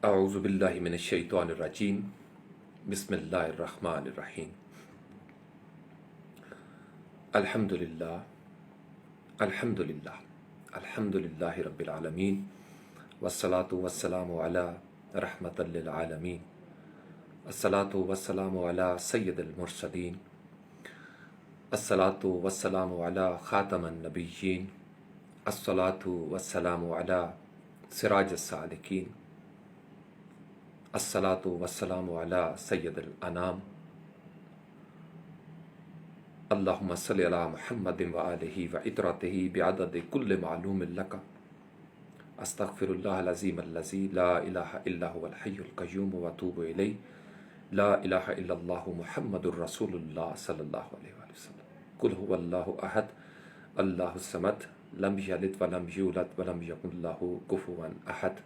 اعوذ باللہ من الشیطان الرجیم بسم اللہ الرحمن الرحیم الحمدللہ الحمدللہ الحمدللہ رب العالمین والصلاة والسلام علی رحمت للعالمین الصلاة والسلام علی سید المرسلین الصلاة والسلام علی خاتم النبیین الصلاة والسلام علی سراج السالکین الصلاة والسلام علی سید الانام اللہم صلی علی محمد وآلہ وعطرتہ بعدد کل معلوم لک استغفر اللہ العظیم الذی لا الہ الا هو الحی القیوم واتوب الیہ لا الہ الا اللہ محمد الرسول اللہ صلی اللہ علیہ وآلہ وسلم قل هو اللہ احد اللہ الصمد لم یلد ولم یولد ولم یکن لہ کفوا احد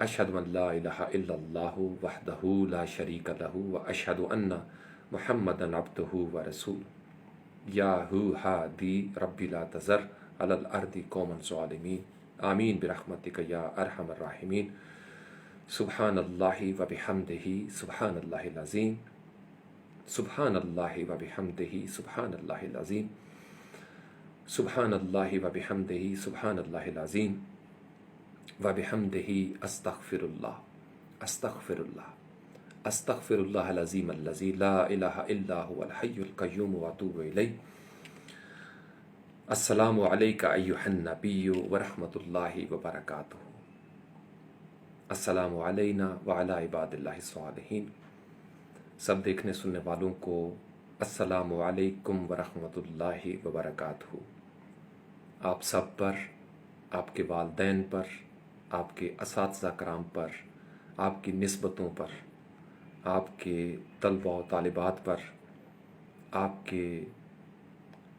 اشہد ان لا الہ الا اللہ وحدہ لا شریک لہ واشہد ان محمدا عبدہ ورسولہ یا ہادی ربی لا تذر علی الارض قوما ظالمین آمین برحمتک یا ارحم الراحمین سبحان اللہ وبحمدہ سبحان اللہ العظیم سبحان اللہ وبحمدہ سبحان اللہ العظیم سبحان اللہ وبحمدہ سبحان اللہ العظیم وبحمدہ استغفر اللہ استغفر اللہ استغفر اللہ العظیم الذی لا الہ الا هو الحی القیوم واتوب الیہ السلام علیک ایہا النبی ورحمۃ اللہ وبرکاتہ السلام علینا وعلی عباد اللہ الصالحین سب دیکھنے سننے والوں کو السلام علیکم ورحمۃ اللہ وبرکاتہ آپ سب پر، آپ کے والدین پر، آپ کے اساتذہ کرام پر، آپ کی نسبتوں پر، آپ کے طلبہ و طالبات پر، آپ کے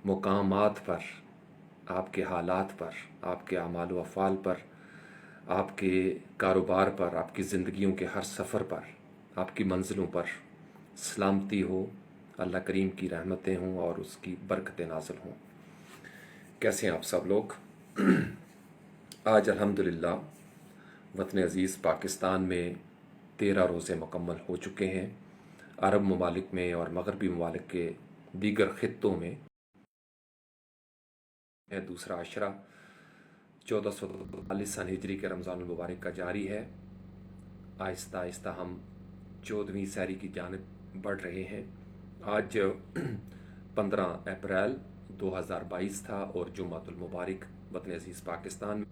مقامات پر، آپ کے حالات پر، آپ کے اعمال و افعال پر، آپ کے کاروبار پر، آپ کی زندگیوں کے ہر سفر پر، آپ کی منزلوں پر سلامتی ہو، اللہ کریم کی رحمتیں ہوں اور اس کی برکتیں نازل ہوں۔ کیسے ہیں آپ سب لوگ؟ آج الحمدللہ وطن عزیز پاکستان میں 13 روزے مکمل ہو چکے ہیں۔ عرب ممالک میں اور مغربی ممالک کے دیگر خطوں میں دوسرا عشرہ 1443 سن ہجری کے رمضان المبارک کا جاری ہے۔ آہستہ آہستہ ہم 14ویں سحری کی جانب بڑھ رہے ہیں۔ آج 15 اپریل 2022 تھا اور جمعۃ المبارک وطن عزیز پاکستان میں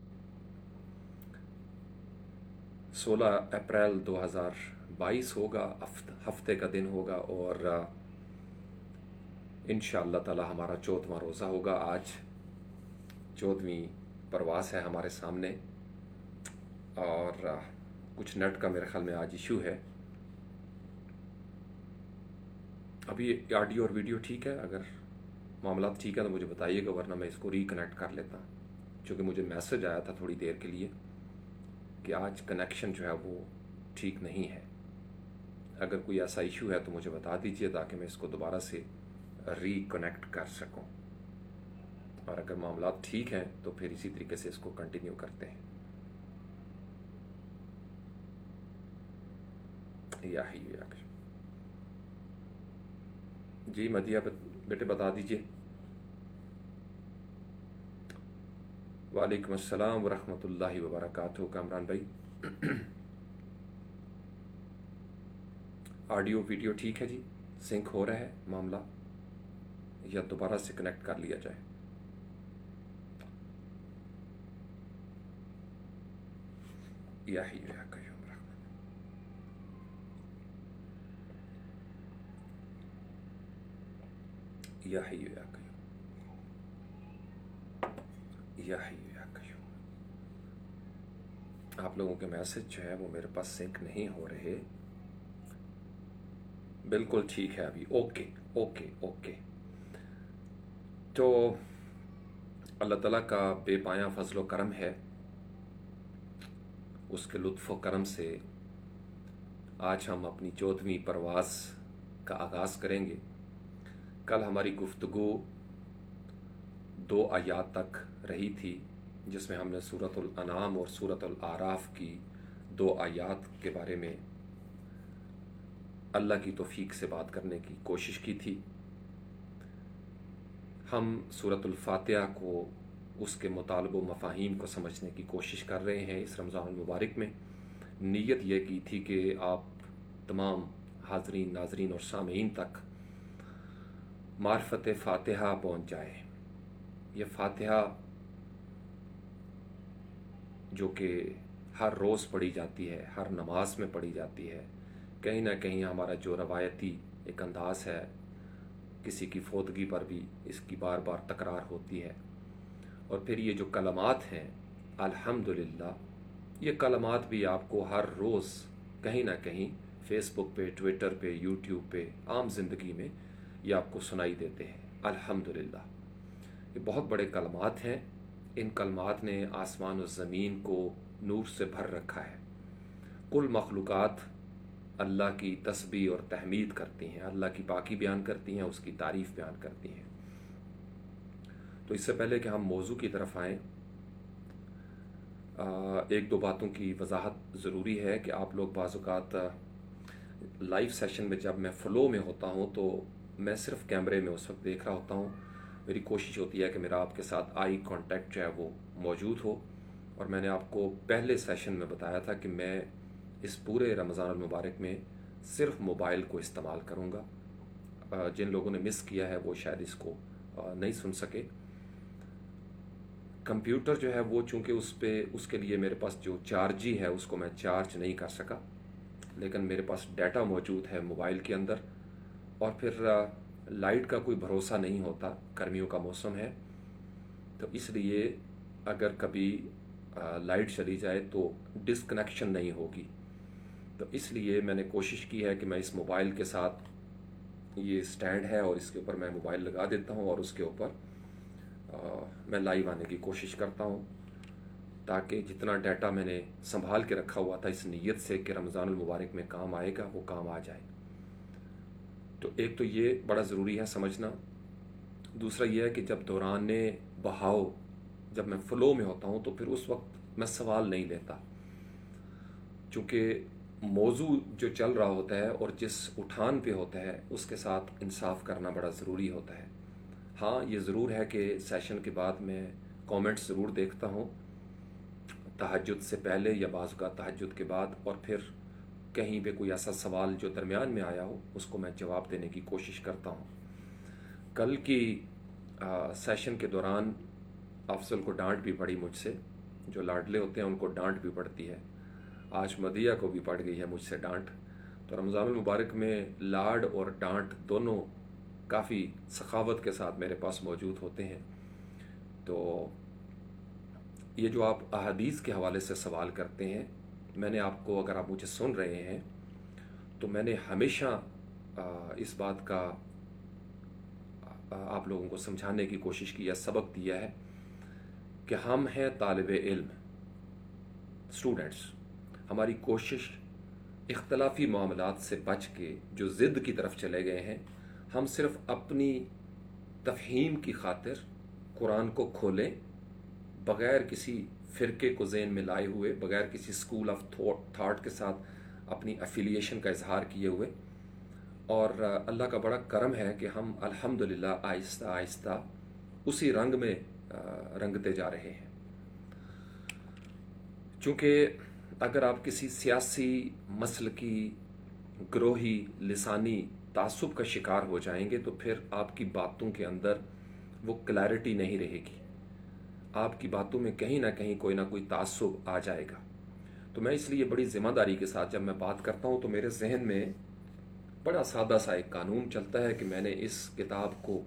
16 اپریل 2022 ہوگا، ہفتے کا دن ہوگا اور انشاءاللہ تعالی ہمارا 14واں روزہ ہوگا۔ آج 14ویں پرواز ہے ہمارے سامنے اور کچھ نیٹ کا میرے خیال میں آج ایشو ہے۔ ابھی آڈیو اور ویڈیو ٹھیک ہے؟ اگر معاملات ٹھیک ہے تو مجھے بتائیے گا، ورنہ میں اس کو ریکنیکٹ کر لیتا ہوں، چونکہ مجھے میسج آیا تھا تھوڑی دیر کے لیے کہ آج کنیکشن جو ہے وہ ٹھیک نہیں ہے۔ اگر کوئی ایسا ایشو ہے تو مجھے بتا دیجئے تاکہ میں اس کو دوبارہ سے ریکنیکٹ کر سکوں، اور اگر معاملات ٹھیک ہیں تو پھر اسی طریقے سے اس کو کنٹینیو کرتے ہیں۔ یا حی یا قیوم۔ جی مدیہ بیٹے بتا دیجئے۔ وعلیکم السلام ورحمۃ اللہ وبرکاتہ کامران بھائی۔ آڈیو ویڈیو ٹھیک ہے جی؟ سنک ہو رہا ہے معاملہ یا دوبارہ سے کنیکٹ کر لیا جائے؟ یا حی یا قیوم یا حی یا قیوم یا حی یا قیوم۔ آپ لوگوں کے میسج جو ہے وہ میرے پاس سنک نہیں ہو رہے۔ بالکل ٹھیک ہے ابھی، اوکے اوکے اوکے۔ تو اللہ تعالیٰ کا بے پایاں فضل و کرم ہے، اس کے لطف و کرم سے آج ہم اپنی 14ویں پرواز کا آغاز کریں گے۔ کل ہماری گفتگو 2 آیات تک رہی تھی، جس میں ہم نے سورۃ الانعام اور سورۃ الاعراف کی دو آیات کے بارے میں اللہ کی توفیق سے بات کرنے کی کوشش کی تھی۔ ہم سورۃ الفاتحہ کو، اس کے مطالب و مفاہیم کو سمجھنے کی کوشش کر رہے ہیں اس رمضان المبارک میں۔ نیت یہ کی تھی کہ آپ تمام حاضرین، ناظرین اور سامعین تک معرفت فاتحہ پہنچ جائے۔ یہ فاتحہ جو کہ ہر روز پڑھی جاتی ہے، ہر نماز میں پڑھی جاتی ہے، کہیں نہ کہیں ہمارا جو روایتی ایک انداز ہے، کسی کی فوتگی پر بھی اس کی بار بار تکرار ہوتی ہے۔ اور پھر یہ جو کلمات ہیں الحمدللہ، یہ کلمات بھی آپ کو ہر روز کہیں نہ کہیں فیس بک پہ، ٹویٹر پہ، یوٹیوب پہ، عام زندگی میں یہ آپ کو سنائی دیتے ہیں۔ الحمدللہ، یہ بہت بڑے کلمات ہیں۔ ان کلمات نے آسمان و زمین کو نور سے بھر رکھا ہے۔ کل مخلوقات اللہ کی تسبیح اور تحمید کرتی ہیں، اللہ کی پاکی بیان کرتی ہیں، اس کی تعریف بیان کرتی ہیں۔ تو اس سے پہلے کہ ہم موضوع کی طرف آئیں، ایک دو باتوں کی وضاحت ضروری ہے کہ آپ لوگ بعض اوقات لائیو سیشن میں جب میں فلو میں ہوتا ہوں تو میں صرف کیمرے میں اس وقت دیکھ رہا ہوتا ہوں۔ میری کوشش ہوتی ہے کہ میرا آپ کے ساتھ آئی کانٹیکٹ جو ہے وہ موجود ہو، اور میں نے آپ کو پہلے سیشن میں بتایا تھا کہ میں اس پورے رمضان المبارک میں صرف موبائل کو استعمال کروں گا۔ جن لوگوں نے مس کیا ہے وہ شاید اس کو نہیں سن سکے۔ کمپیوٹر جو ہے وہ چونکہ اس کے لیے میرے پاس جو چارجی ہے اس کو میں چارج نہیں کر سکا، لیکن میرے پاس ڈیٹا موجود ہے موبائل کے اندر۔ اور پھر لائٹ کا کوئی بھروسہ نہیں ہوتا، گرمیوں کا موسم ہے، تو اس لیے اگر کبھی لائٹ چلی جائے تو ڈسکنیکشن نہیں ہوگی۔ تو اس لیے میں نے کوشش کی ہے کہ میں اس موبائل کے ساتھ، یہ سٹینڈ ہے اور اس کے اوپر میں موبائل لگا دیتا ہوں، اور اس کے اوپر میں لائیو آنے کی کوشش کرتا ہوں، تاکہ جتنا ڈیٹا میں نے سنبھال کے رکھا ہوا تھا اس نیت سے کہ رمضان المبارک میں کام آئے گا، وہ کام آ جائے۔ تو ایک تو یہ بڑا ضروری ہے سمجھنا۔ دوسرا یہ ہے کہ جب دوران بہاؤ، جب میں فلو میں ہوتا ہوں تو پھر اس وقت میں سوال نہیں لیتا، چونکہ موضوع جو چل رہا ہوتا ہے اور جس اٹھان پہ ہوتا ہے اس کے ساتھ انصاف کرنا بڑا ضروری ہوتا ہے۔ ہاں، یہ ضرور ہے کہ سیشن کے بعد میں کامنٹس ضرور دیکھتا ہوں، تہجد سے پہلے یا بعض اوقات تہجد کے بعد، اور پھر کہیں پہ کوئی ایسا سوال جو درمیان میں آیا ہو اس کو میں جواب دینے کی کوشش کرتا ہوں۔ کل کی سیشن کے دوران افضل کو ڈانٹ بھی پڑی مجھ سے، جو لاڈلے ہوتے ہیں ان کو ڈانٹ بھی پڑتی ہے۔ آج مدیہ کو بھی پڑ گئی ہے مجھ سے ڈانٹ۔ تو رمضان المبارک میں لاڈ اور ڈانٹ دونوں کافی سخاوت کے ساتھ میرے پاس موجود ہوتے ہیں۔ تو یہ جو آپ احادیث کے حوالے سے سوال کرتے ہیں، میں نے آپ کو، اگر آپ مجھے سن رہے ہیں تو میں نے ہمیشہ اس بات کا آپ لوگوں کو سمجھانے کی کوشش کی ہے، سبق دیا ہے کہ ہم ہیں طالب علم، اسٹوڈنٹس۔ ہماری کوشش اختلافی معاملات سے بچ کے جو ضد کی طرف چلے گئے ہیں، ہم صرف اپنی تفہیم کی خاطر قرآن کو کھولیں، بغیر کسی فرقے کو ذہن میں لائے ہوئے، بغیر کسی اسکول آف تھاٹ کے ساتھ اپنی افیلیشن کا اظہار کیے ہوئے۔ اور اللہ کا بڑا کرم ہے کہ ہم الحمدللہ آہستہ آہستہ اسی رنگ میں رنگتے جا رہے ہیں۔ چونکہ اگر آپ کسی سیاسی، مسلکی، گروہی، لسانی تعصب کا شکار ہو جائیں گے تو پھر آپ کی باتوں کے اندر وہ کلیئرٹی نہیں رہے گی، آپ کی باتوں میں کہیں نہ کہیں کوئی نہ کوئی تعصب آ جائے گا۔ تو میں اس لیے بڑی ذمہ داری کے ساتھ جب میں بات کرتا ہوں تو میرے ذہن میں بڑا سادہ سا ایک قانون چلتا ہے کہ میں نے اس کتاب کو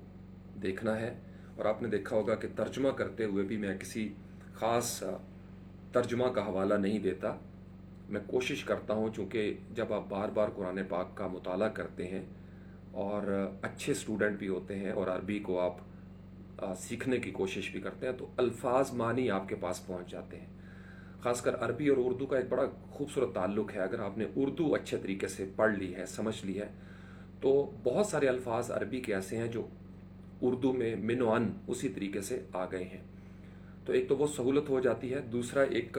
دیکھنا ہے، اور آپ نے دیکھا ہوگا کہ ترجمہ کرتے ہوئے بھی میں کسی خاص ترجمہ کا حوالہ نہیں دیتا۔ میں کوشش کرتا ہوں، چونکہ جب آپ بار بار قرآن پاک کا مطالعہ کرتے ہیں اور اچھے اسٹوڈنٹ بھی ہوتے ہیں اور عربی کو آپ سیکھنے کی کوشش بھی کرتے ہیں، تو الفاظ معنی آپ کے پاس پہنچ جاتے ہیں۔ خاص کر عربی اور اردو کا ایک بڑا خوبصورت تعلق ہے۔ اگر آپ نے اردو اچھے طریقے سے پڑھ لی ہے، سمجھ لی ہے، تو بہت سارے الفاظ عربی کے ایسے ہیں جو اردو میں من و عن اسی طریقے سے آ گئے ہیں۔ تو ایک تو وہ سہولت ہو جاتی ہے، دوسرا ایک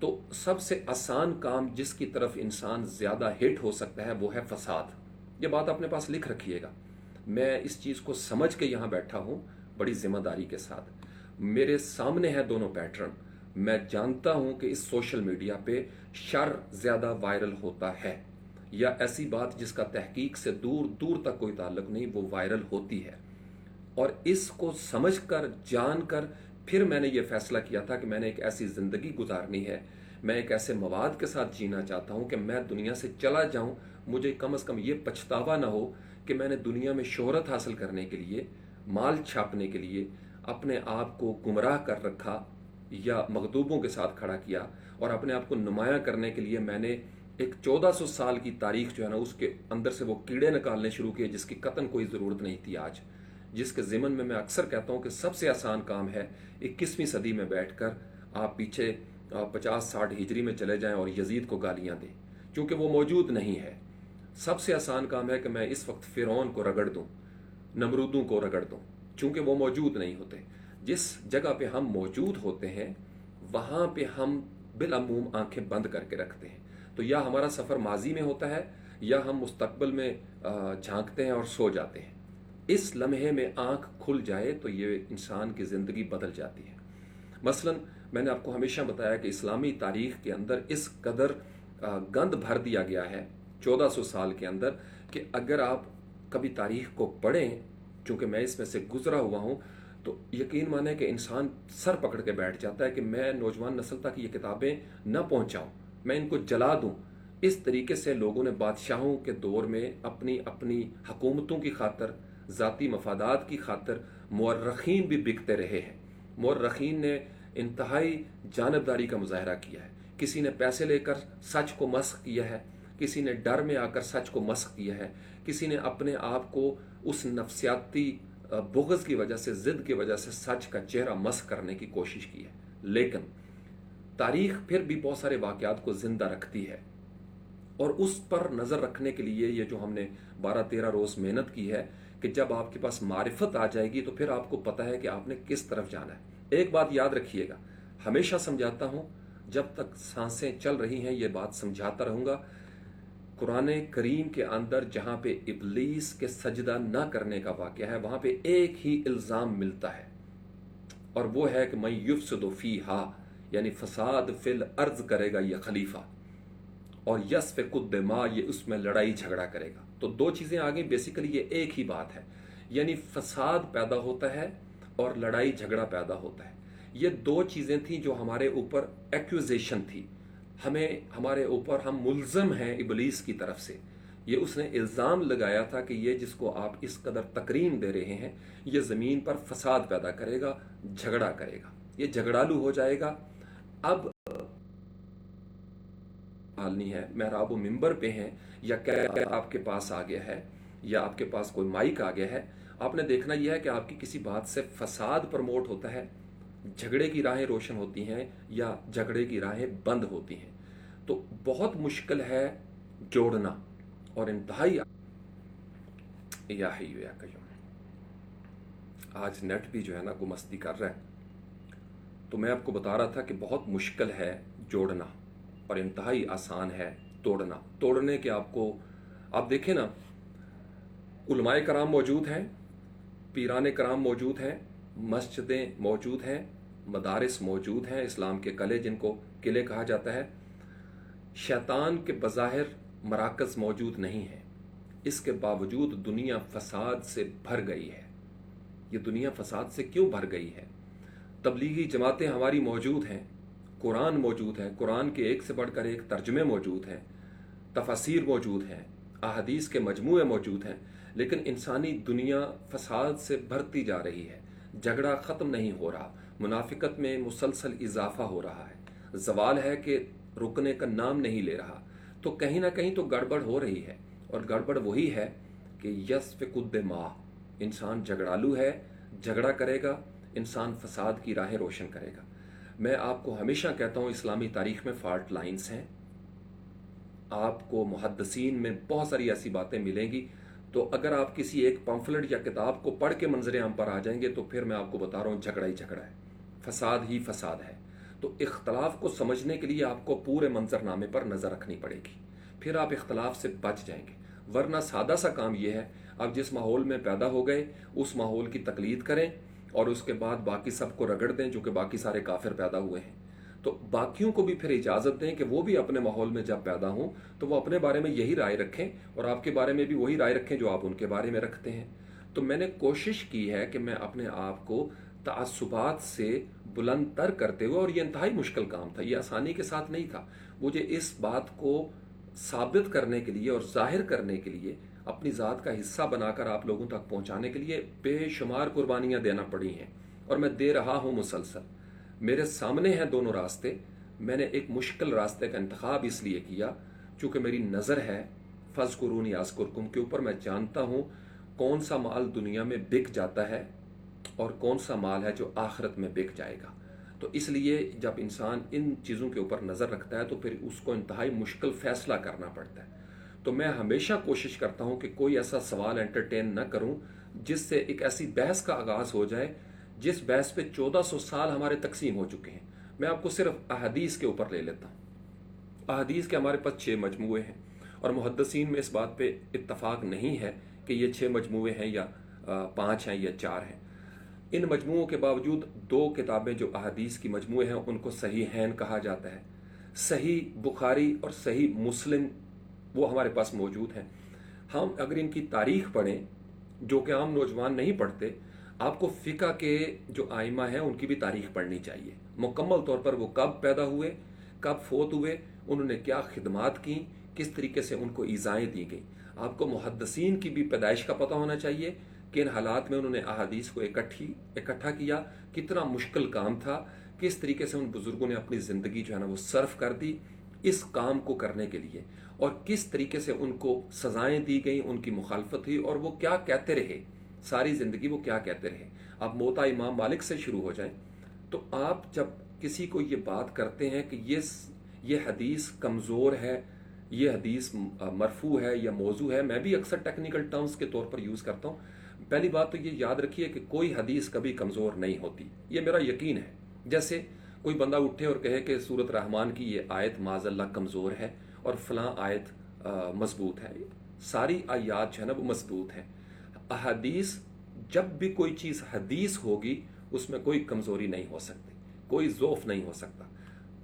تو سب سے آسان کام جس کی طرف انسان زیادہ ہٹ ہو سکتا ہے وہ ہے فساد. یہ بات اپنے پاس لکھ رکھیے گا. میں اس چیز کو سمجھ کے یہاں بیٹھا ہوں بڑی ذمہ داری کے ساتھ. میرے سامنے ہے دونوں پیٹرن. میں جانتا ہوں کہ اس سوشل میڈیا پہ شر زیادہ وائرل ہوتا ہے، یا ایسی بات جس کا تحقیق سے دور دور تک کوئی تعلق نہیں وہ وائرل ہوتی ہے. اور اس کو سمجھ کر جان کر پھر میں نے یہ فیصلہ کیا تھا کہ میں نے ایک ایسی زندگی گزارنی ہے، میں ایک ایسے مواد کے ساتھ جینا چاہتا ہوں کہ میں دنیا سے چلا جاؤں، مجھے کم از کم یہ پچھتاوا نہ ہو کہ میں نے دنیا میں شہرت حاصل کرنے کے لیے، مال چھاپنے کے لیے اپنے آپ کو گمراہ کر رکھا یا مغدوبوں کے ساتھ کھڑا کیا، اور اپنے آپ کو نمایاں کرنے کے لیے میں نے ایک 1400 سال کی تاریخ جو ہے نا اس کے اندر سے وہ کیڑے نکالنے شروع کیے جس کی قطعاً کوئی ضرورت نہیں تھی آج. جس کے ضمن میں اکثر کہتا ہوں کہ سب سے آسان کام ہے 21ویں صدی میں بیٹھ کر آپ پیچھے 50-60 ہجری میں چلے جائیں اور یزید کو گالیاں دیں، چونکہ وہ موجود نہیں ہے. سب سے آسان کام ہے کہ میں اس وقت فرعون کو رگڑ دوں، نمرودوں کو رگڑ دوں، چونکہ وہ موجود نہیں ہوتے. جس جگہ پہ ہم موجود ہوتے ہیں وہاں پہ ہم بالعموم آنکھیں بند کر کے رکھتے ہیں. تو یا ہمارا سفر ماضی میں ہوتا ہے یا ہم مستقبل میں جھانکتے ہیں اور سو جاتے ہیں. اس لمحے میں آنکھ کھل جائے تو یہ انسان کی زندگی بدل جاتی ہے. مثلا میں نے آپ کو ہمیشہ بتایا کہ اسلامی تاریخ کے اندر اس قدر گند بھر دیا گیا ہے 1400 سال کے اندر کہ اگر آپ کبھی تاریخ کو پڑھیں، چونکہ میں اس میں سے گزرا ہوا ہوں، تو یقین مانیں کہ انسان سر پکڑ کے بیٹھ جاتا ہے کہ میں نوجوان نسل تک یہ کتابیں نہ پہنچاؤں، میں ان کو جلا دوں. اس طریقے سے لوگوں نے بادشاہوں کے دور میں اپنی اپنی حکومتوں کی خاطر، ذاتی مفادات کی خاطر مورخین بھی بکتے رہے ہیں. مورخین نے انتہائی جانبداری کا مظاہرہ کیا ہے. کسی نے پیسے لے کر سچ کو مسخ کیا ہے، کسی نے ڈر میں آ کر سچ کو مسخ کیا ہے، کسی نے اپنے آپ کو اس نفسیاتی بغض کی وجہ سے، ضد کی وجہ سے سچ کا چہرہ مسخ کرنے کی کوشش کی ہے. لیکن تاریخ پھر بھی بہت سارے واقعات کو زندہ رکھتی ہے، اور اس پر نظر رکھنے کے لیے یہ جو ہم نے 12-13 روز محنت کی ہے کہ جب آپ کے پاس معرفت آ جائے گی تو پھر آپ کو پتہ ہے کہ آپ نے کس طرف جانا ہے. ایک بات یاد رکھیے گا، ہمیشہ سمجھاتا ہوں، جب تک سانسیں چل رہی ہیں یہ بات سمجھاتا رہوں گا. قرآن کریم کے اندر جہاں پہ ابلیس کے سجدہ نہ کرنے کا واقعہ ہے وہاں پہ ایک ہی الزام ملتا ہے، اور وہ ہے کہ من یفسد فیہا، یعنی فساد فی الارض کرے گا یہ خلیفہ، اور یسفک الدماء، یہ اس میں لڑائی جھگڑا کرے گا. تو دو چیزیں آگئی، بیسیکلی یہ ایک ہی بات ہے، یعنی فساد پیدا ہوتا ہے اور لڑائی جھگڑا پیدا ہوتا ہے. یہ دو چیزیں تھیں جو ہمارے اوپر ایکوزیشن تھی، ہمارے اوپر ہم ملزم ہیں ابلیس کی طرف سے. یہ اس نے الزام لگایا تھا کہ یہ جس کو آپ اس قدر تکریم دے رہے ہیں یہ زمین پر فساد پیدا کرے گا، جھگڑا کرے گا، یہ جھگڑالو ہو جائے گا. اب حالنی ہے، محراب و ممبر پہ ہیں، یا آپ کے پاس آ گیا ہے، یا آپ کے پاس کوئی مائک آ گیا ہے، آپ نے دیکھنا یہ ہے کہ آپ کی کسی بات سے فساد پروموٹ ہوتا ہے، جھگڑے کی راہیں روشن ہوتی ہیں یا جھگڑے کی راہیں بند ہوتی ہیں. تو بہت مشکل ہے جوڑنا، اور انتہائی یا حی یا قیوم. آج نیٹ بھی جو ہے نا گمستی کر رہا ہے، تو میں آپ کو بتا رہا تھا کہ بہت مشکل ہے جوڑنا اور انتہائی آسان ہے توڑنا. توڑنے کے آپ دیکھیں نا، علماء کرام موجود ہیں، پیران کرام موجود ہیں، مسجدیں موجود ہیں، مدارس موجود ہیں، اسلام کے قلعے جن کو قلعے کہا جاتا ہے. شیطان کے بظاہر مراکز موجود نہیں ہیں، اس کے باوجود دنیا فساد سے بھر گئی ہے. یہ دنیا فساد سے کیوں بھر گئی ہے؟ تبلیغی جماعتیں ہماری موجود ہیں، قرآن موجود ہے، قرآن کے ایک سے بڑھ کر ایک ترجمے موجود ہیں، تفاسیر موجود ہیں، احادیث کے مجموعے موجود ہیں، لیکن انسانی دنیا فساد سے بھرتی جا رہی ہے. جھگڑا ختم نہیں ہو رہا، منافقت میں مسلسل اضافہ ہو رہا ہے، زوال ہے کہ رکنے کا نام نہیں لے رہا. تو کہیں نہ کہیں تو گڑبڑ ہو رہی ہے، اور گڑبڑ وہی ہے کہ یسفک الدماء، انسان جھگڑالو ہے، جھگڑا کرے گا، انسان فساد کی راہیں روشن کرے گا. میں آپ کو ہمیشہ کہتا ہوں اسلامی تاریخ میں فالٹ لائنز ہیں. آپ کو محدثین میں بہت ساری ایسی باتیں ملیں گی. تو اگر آپ کسی ایک پمفلٹ یا کتاب کو پڑھ کے منظر عام پر آ جائیں گے تو پھر میں آپ کو بتا رہا ہوں جھگڑا ہی جھگڑا ہے، فساد ہی فساد ہے. تو اختلاف کو سمجھنے کے لیے آپ کو پورے منظر نامے پر نظر رکھنی پڑے گی، پھر آپ اختلاف سے بچ جائیں گے۔ ورنہ سادہ سا کام یہ ہے، آپ جس ماحول میں پیدا ہو گئے اس ماحول کی تقلید کریں اور اس کے بعد باقی سب کو رگڑ دیں، جو کہ باقی سارے کافر پیدا ہوئے ہیں۔ تو باقیوں کو بھی پھر اجازت دیں کہ وہ بھی اپنے ماحول میں جب پیدا ہوں تو وہ اپنے بارے میں یہی رائے رکھیں اور آپ کے بارے میں بھی وہی رائے رکھیں جو آپ ان کے بارے میں رکھتے ہیں۔ تو میں نے کوشش کی ہے کہ میں اپنے آپ کو تعصبات سے بلند تر کرتے ہوئے، اور یہ انتہائی مشکل کام تھا، یہ آسانی کے ساتھ نہیں تھا، مجھے اس بات کو ثابت کرنے کے لیے اور ظاہر کرنے کے لیے، اپنی ذات کا حصہ بنا کر آپ لوگوں تک پہنچانے کے لیے بے شمار قربانیاں دینا پڑی ہیں، اور میں دے رہا ہوں مسلسل۔ میرے سامنے ہیں دونوں راستے، میں نے ایک مشکل راستے کا انتخاب اس لیے کیا چونکہ میری نظر ہے فَاذْكُرُونِی أَذْكُرْكُم کے اوپر، میں جانتا ہوں کون سا مال دنیا میں بک جاتا ہے اور کون سا مال ہے جو آخرت میں بک جائے گا۔ تو اس لیے جب انسان ان چیزوں کے اوپر نظر رکھتا ہے تو پھر اس کو انتہائی مشکل فیصلہ کرنا پڑتا ہے۔ تو میں ہمیشہ کوشش کرتا ہوں کہ کوئی ایسا سوال انٹرٹین نہ کروں جس سے ایک ایسی بحث کا آغاز ہو جائے جس بحث پہ 1400 سال ہمارے تقسیم ہو چکے ہیں۔ میں آپ کو صرف احادیث کے اوپر لے لیتا ہوں۔ احادیث کے ہمارے پاس 6 مجموعے ہیں، اور محدثین میں اس بات پہ اتفاق نہیں ہے کہ یہ 6 مجموعے ہیں یا 5 ہیں یا 4 ہیں۔ ان مجموعوں کے باوجود 2 کتابیں جو احادیث کی مجموعے ہیں ان کو صحیحین کہا جاتا ہے۔ صحیح بخاری اور صحیح مسلم وہ ہمارے پاس موجود ہیں۔ ہم اگر ان کی تاریخ پڑھیں، جو کہ عام نوجوان نہیں پڑھتے، آپ کو فقہ کے جو ائمہ ہیں ان کی بھی تاریخ پڑھنی چاہیے، مکمل طور پر وہ کب پیدا ہوئے، کب فوت ہوئے، انہوں نے کیا خدمات کی، کس طریقے سے ان کو ایذائیں دی گئیں۔ آپ کو محدثین کی بھی پیدائش کا پتہ ہونا چاہیے، کن حالات میں انہوں نے احادیث کو اکٹھا کیا، کتنا مشکل کام تھا، کس طریقے سے ان بزرگوں نے اپنی زندگی جو ہے نا وہ صرف کر دی اس کام کو کرنے کے لیے، اور کس طریقے سے ان کو سزائیں دی گئیں، ان کی مخالفت ہوئی، اور وہ کیا کہتے رہے ساری زندگی، وہ کیا کہتے رہے۔ آپ موطا امام مالک سے شروع ہو جائیں تو آپ جب کسی کو یہ بات کرتے ہیں کہ یہ حدیث کمزور ہے، یہ حدیث مرفوع ہے یا موضوع ہے، میں بھی اکثر ٹیکنیکل ٹرمز کے طور پر یوز کرتا ہوں۔ پہلی بات تو یہ یاد رکھیے کہ کوئی حدیث کبھی کمزور نہیں ہوتی، یہ میرا یقین ہے۔ جیسے کوئی بندہ اٹھے اور کہے کہ سورۃ رحمان کی یہ آیت معاذ اللہ کمزور ہے اور فلاں آیت مضبوط ہے، ساری آیات جو ہے نا وہ مضبوط ہیں۔ احادیث، جب بھی کوئی چیز حدیث ہوگی اس میں کوئی کمزوری نہیں ہو سکتی، کوئی ضعف نہیں ہو سکتا۔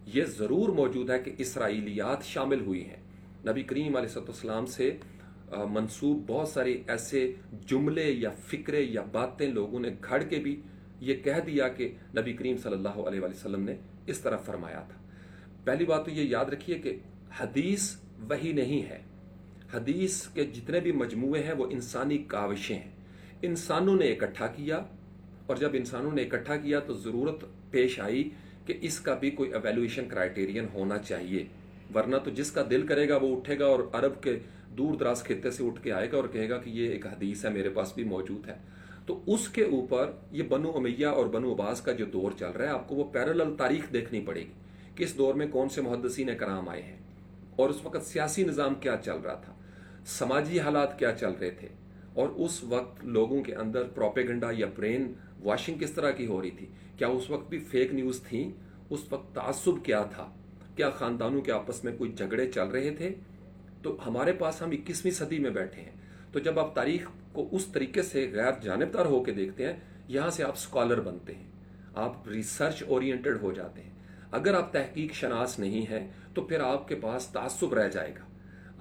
یہ ضرور موجود ہے کہ اسرائیلیات شامل ہوئی ہیں، نبی کریم علیہ السلام سے منسوب بہت سارے ایسے جملے یا فکرے یا باتیں لوگوں نے گھڑ کے بھی یہ کہہ دیا کہ نبی کریم صلی اللہ علیہ وسلم نے اس طرح فرمایا تھا۔ پہلی بات تو یہ یاد رکھیے کہ حدیث وحی نہیں ہے، حدیث کے جتنے بھی مجموعے ہیں وہ انسانی کاوشیں ہیں، انسانوں نے اکٹھا کیا، اور جب انسانوں نے اکٹھا کیا تو ضرورت پیش آئی کہ اس کا بھی کوئی ایویلویشن کرائیٹیرین ہونا چاہیے، ورنہ تو جس کا دل کرے گا وہ اٹھے گا اور عرب کے دور دراز خطے سے اٹھ کے آئے گا اور کہے گا کہ یہ ایک حدیث ہے، میرے پاس بھی موجود ہے۔ تو اس کے اوپر یہ بنو امیہ اور بنو عباس کا جو دور چل رہا ہے، آپ کو وہ پیرالل تاریخ دیکھنی پڑے گی، کس دور میں کون سے محدثین کرام آئے ہیں، اور اس وقت سیاسی نظام کیا چل رہا تھا، سماجی حالات کیا چل رہے تھے، اور اس وقت لوگوں کے اندر پروپیگنڈا یا برین واشنگ کس طرح کی ہو رہی تھی، کیا اس وقت بھی فیک نیوز تھیں، اس وقت تعصب کیا تھا، کیا خاندانوں کے آپس میں کوئی جھگڑے چل رہے تھے۔ تو ہمارے پاس ہم 21ویں صدی میں بیٹھے ہیں، تو جب آپ تاریخ کو اس طریقے سے غیر جانبدار ہو کے دیکھتے ہیں، یہاں سے آپ سکالر بنتے ہیں، آپ ریسرچ اورینٹڈ ہو جاتے ہیں۔ اگر آپ تحقیق شناس نہیں ہیں تو پھر آپ کے پاس تعصب رہ جائے گا،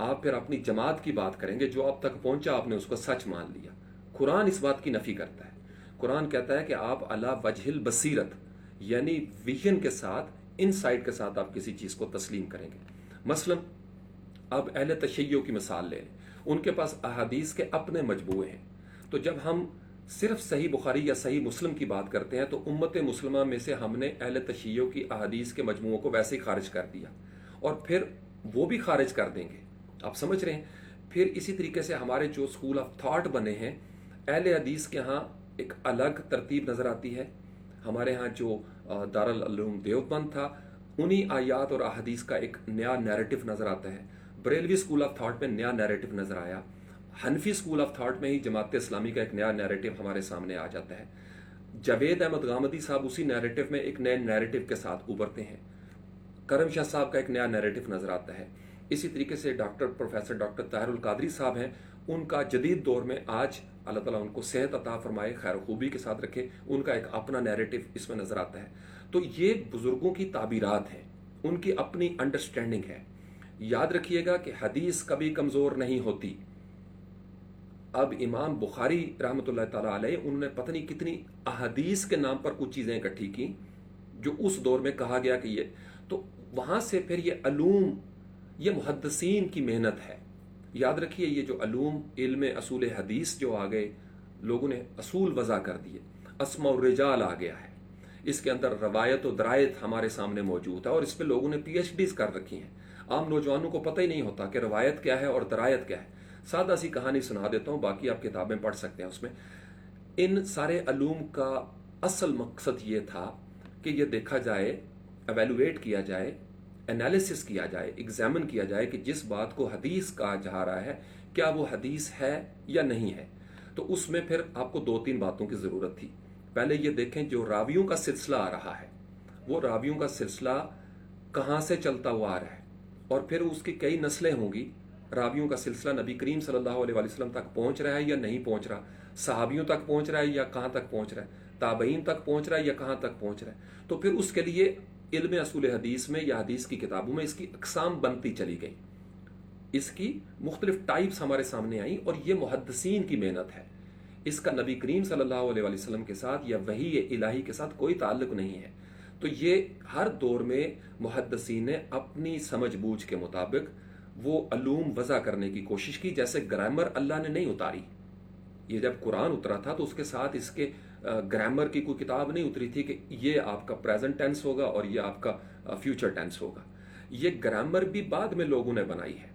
آپ پھر اپنی جماعت کی بات کریں گے، جو آپ تک پہنچا آپ نے اس کو سچ مان لیا۔ قرآن اس بات کی نفی کرتا ہے، قرآن کہتا ہے کہ آپ علی وجہ البصیرت، یعنی ویژن کے ساتھ، انسائٹ کے ساتھ آپ کسی چیز کو تسلیم کریں گے۔ مثلا اب اہل تشیع کی مثال لیں، ان کے پاس احادیث کے اپنے مجموعے ہیں، تو جب ہم صرف صحیح بخاری یا صحیح مسلم کی بات کرتے ہیں تو امت مسلمہ میں سے ہم نے اہل تشیع کی احادیث کے مجموعوں کو ویسے ہی خارج کر دیا، اور پھر وہ بھی خارج کر دیں گے، آپ سمجھ رہے ہیں۔ پھر اسی طریقے سے ہمارے جو اسکول آف تھاٹ بنے ہیں، اہل حدیث کے ہاں ایک الگ ترتیب نظر آتی ہے، ہمارے ہاں جو دارالعلوم دیوبند تھا انہی آیات اور احادیث کا ایک نیا نیریٹو نظر آتا ہے، بریلوی اسکول آف تھاٹ میں نیا نیریٹو نظر آیا، حنفی اسکول آف تھاٹ میں ہی جماعت اسلامی کا ایک نیا نیریٹو ہمارے سامنے آ جاتا ہے۔ جاوید احمد غامدی صاحب اسی نیریٹو میں ایک نئے نیریٹو کے ساتھ ابھرتے ہیں، کرم شاہ صاحب کا ایک نیا نیریٹو نظر آتا ہے، اسی طریقے سے پروفیسر ڈاکٹر طاہر القادری صاحب ہیں، ان کا جدید دور میں آج اللہ تعالیٰ ان کو صحت عطا فرمائے، خیر و خوبی کے ساتھ رکھے، ان کا ایک اپنا نیریٹو اس میں نظر آتا ہے۔ تو یہ بزرگوں کی تعبیرات ہیں، ان کی اپنی انڈرسٹینڈنگ ہے۔ یاد رکھیے گا کہ حدیث کبھی کمزور نہیں ہوتی۔ اب امام بخاری رحمۃ اللہ تعالیٰ علیہ انہوں نے پتہ نہیں کتنی احادیث کے نام پر کچھ چیزیں اکٹھی کی جو اس دور میں کہا گیا کہ یہ، تو وہاں سے پھر یہ علوم، یہ محدثین کی محنت ہے۔ یاد رکھیے یہ جو علوم، علم اصول حدیث جو آ گئے، لوگوں نے اصول وضع کر دیے، اسماء الرجال آ گیا ہے، اس کے اندر روایت و درایت ہمارے سامنے موجود ہے، اور اس پہ لوگوں نے پی ایچ ڈیز کر رکھی ہیں۔ عام نوجوانوں کو پتہ ہی نہیں ہوتا کہ روایت کیا ہے اور درایت کیا ہے۔ سادہ سی کہانی سنا دیتا ہوں، باقی آپ کتابیں پڑھ سکتے ہیں اس میں۔ ان سارے علوم کا اصل مقصد یہ تھا کہ یہ دیکھا جائے، ایویلویٹ کیا جائے، انالیسس کیا جائے، ایگزامن کیا جائے کہ جس بات کو حدیث کہا جا رہا ہے کیا وہ حدیث ہے یا نہیں ہے۔ تو اس میں پھر آپ کو 2-3 باتوں کی ضرورت تھی۔ پہلے یہ دیکھیں جو راویوں کا سلسلہ آ رہا ہے، وہ راویوں کا سلسلہ کہاں سے چلتا ہوا آ رہا ہے، اور پھر اس کی کئی نسلیں ہوں گی۔ راویوں کا سلسلہ نبی کریم صلی اللہ علیہ وسلم تک پہنچ رہا ہے یا نہیں پہنچ رہا، صحابیوں تک پہنچ رہا ہے یا کہاں تک پہنچ رہا ہے، تابعین تک پہنچ رہا ہے یا کہاں تک پہنچ رہا ہے۔ تو پھر اس کے لیے علم اصول حدیث میں یا حدیث کی کتابوں میں اس کی اقسام بنتی چلی گئی، اس کی مختلف ٹائپس ہمارے سامنے آئیں، اور یہ محدثین کی محنت ہے۔ اس کا نبی کریم صلی اللہ علیہ وسلم کے ساتھ یا وحی الہی کے ساتھ کوئی تعلق نہیں ہے۔ تو یہ ہر دور میں محدثین نے اپنی سمجھ بوجھ کے مطابق وہ علوم وضع کرنے کی کوشش کی۔ جیسے گرامر اللہ نے نہیں اتاری، یہ جب قرآن اترا تھا تو اس کے ساتھ اس کے گرامر کی کوئی کتاب نہیں اتری تھی کہ یہ آپ کا پریزنٹ ٹینس ہوگا اور یہ آپ کا فیوچر ٹینس ہوگا۔ یہ گرامر بھی بعد میں لوگوں نے بنائی ہے،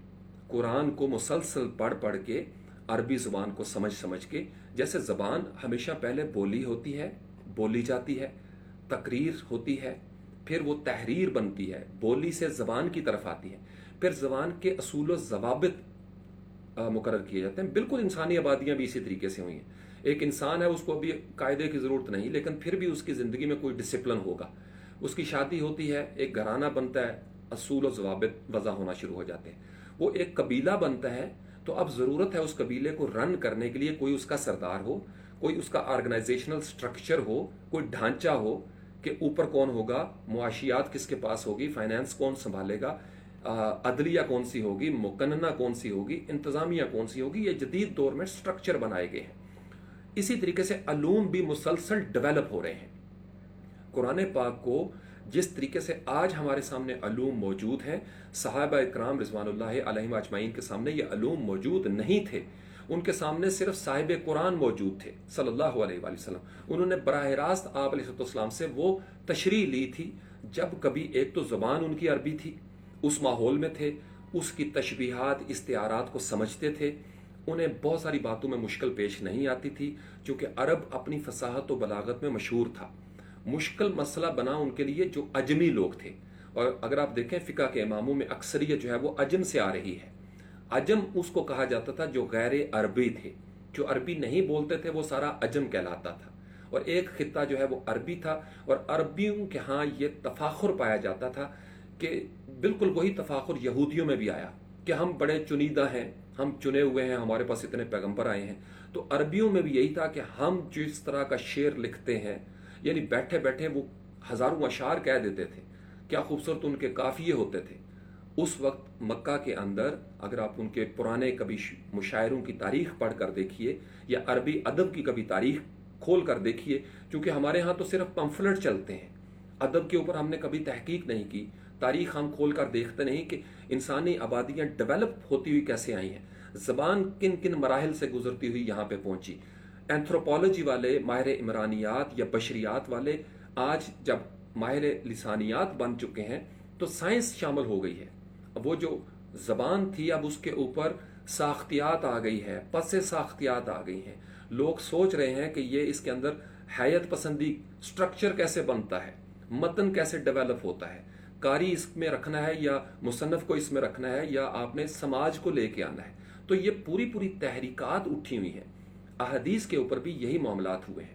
قرآن کو مسلسل پڑھ پڑھ کے، عربی زبان کو سمجھ کے۔ جیسے زبان ہمیشہ پہلے بولی ہوتی ہے، بولی جاتی ہے، تقریر ہوتی ہے، پھر وہ تحریر بنتی ہے، بولی سے زبان کی طرف آتی ہے، پھر زبان کے اصول و ضوابط مقرر کیے جاتے ہیں۔ بالکل انسانی آبادیاں بھی اسی طریقے سے ہوئی ہیں۔ ایک انسان ہے، اس کو ابھی قاعدے کی ضرورت نہیں، لیکن پھر بھی اس کی زندگی میں کوئی ڈسپلن ہوگا۔ اس کی شادی ہوتی ہے، ایک گھرانہ بنتا ہے، اصول و ضوابط وضع ہونا شروع ہو جاتے ہیں۔ وہ ایک قبیلہ بنتا ہے، تو اب ضرورت ہے اس قبیلے کو رن کرنے کے لیے کوئی اس کا سردار ہو، کوئی اس کا آرگنائزیشنل سٹرکچر ہو، کوئی ڈھانچہ ہو کہ اوپر کون ہوگا، معاشیات کس کے پاس ہوگی، فائنانس کون سنبھالے گا، عدلیہ کون سی ہوگی، مقننہ کون سی ہوگی، انتظامیہ کون سی ہوگی۔ یہ جدید دور میں سٹرکچر بنائے گئے ہیں۔ اسی طریقے سے علوم بھی مسلسل ڈیولپ ہو رہے ہیں۔ قرآن پاک کو جس طریقے سے آج ہمارے سامنے علوم موجود ہیں، صحابہ اکرام رضوان اللہ علیہم اجمعین کے سامنے یہ علوم موجود نہیں تھے۔ ان کے سامنے صرف صاحب قرآن موجود تھے صلی اللہ علیہ وآلہ وسلم۔ انہوں نے براہ راست آپ علیہ السلام سے وہ تشریح لی تھی جب کبھی، ایک تو زبان ان کی عربی تھی، اس ماحول میں تھے، اس کی تشبیہات، استعارات کو سمجھتے تھے، انہیں بہت ساری باتوں میں مشکل پیش نہیں آتی تھی، چونکہ عرب اپنی فصاحت و بلاغت میں مشہور تھا۔ مشکل مسئلہ بنا ان کے لیے جو عجمی لوگ تھے، اور اگر آپ دیکھیں فقہ کے اماموں میں اکثریت جو ہے وہ عجم سے آ رہی ہے۔ عجم اس کو کہا جاتا تھا جو غیر عربی تھے، جو عربی نہیں بولتے تھے وہ سارا عجم کہلاتا تھا، اور ایک خطہ جو ہے وہ عربی تھا، اور عربیوں کے ہاں یہ تفاخر پایا جاتا تھا کہ بالکل وہی تفاخر یہودیوں میں بھی آیا کہ ہم بڑے چنیدہ ہیں، ہم چنے ہوئے ہیں، ہمارے پاس اتنے پیغمبر آئے ہیں۔ تو عربیوں میں بھی یہی تھا کہ ہم جس طرح کا شعر لکھتے ہیں، یعنی بیٹھے بیٹھے وہ ہزاروں اشعار کہہ دیتے تھے، کیا خوبصورت ان کے قافیے ہوتے تھے۔ اس وقت مکہ کے اندر اگر آپ ان کے پرانے کبھی مشاعروں کی تاریخ پڑھ کر دیکھیے، یا عربی ادب کی کبھی تاریخ کھول کر دیکھیے، کیونکہ ہمارے ہاں تو صرف پمفلٹ چلتے ہیں، ادب کے اوپر ہم نے کبھی تحقیق نہیں کی، تاریخ ہم کھول کر دیکھتے نہیں کہ انسانی آبادیاں ڈیولپ ہوتی ہوئی کیسے آئی ہیں، زبان کن کن مراحل سے گزرتی ہوئی یہاں پہ پہنچی۔ اینتھروپولوجی والے، ماہر عمرانیات یا بشریات والے آج جب ماہر لسانیات بن چکے ہیں تو سائنس شامل ہو گئی ہے۔ اب وہ جو زبان تھی اب اس کے اوپر ساختیات آ گئی ہے، پس ساختیات آ گئی ہیں۔ لوگ سوچ رہے ہیں کہ یہ اس کے اندر حیت پسندی سٹرکچر کیسے بنتا ہے، متن کیسے ڈیولپ ہوتا ہے، قاری اس میں رکھنا ہے یا مصنف کو اس میں رکھنا ہے، یا آپ نے سماج کو لے کے آنا ہے۔ تو یہ پوری تحریکات اٹھی ہوئی ہیں۔ احادیث کے اوپر بھی یہی معاملات ہوئے ہیں۔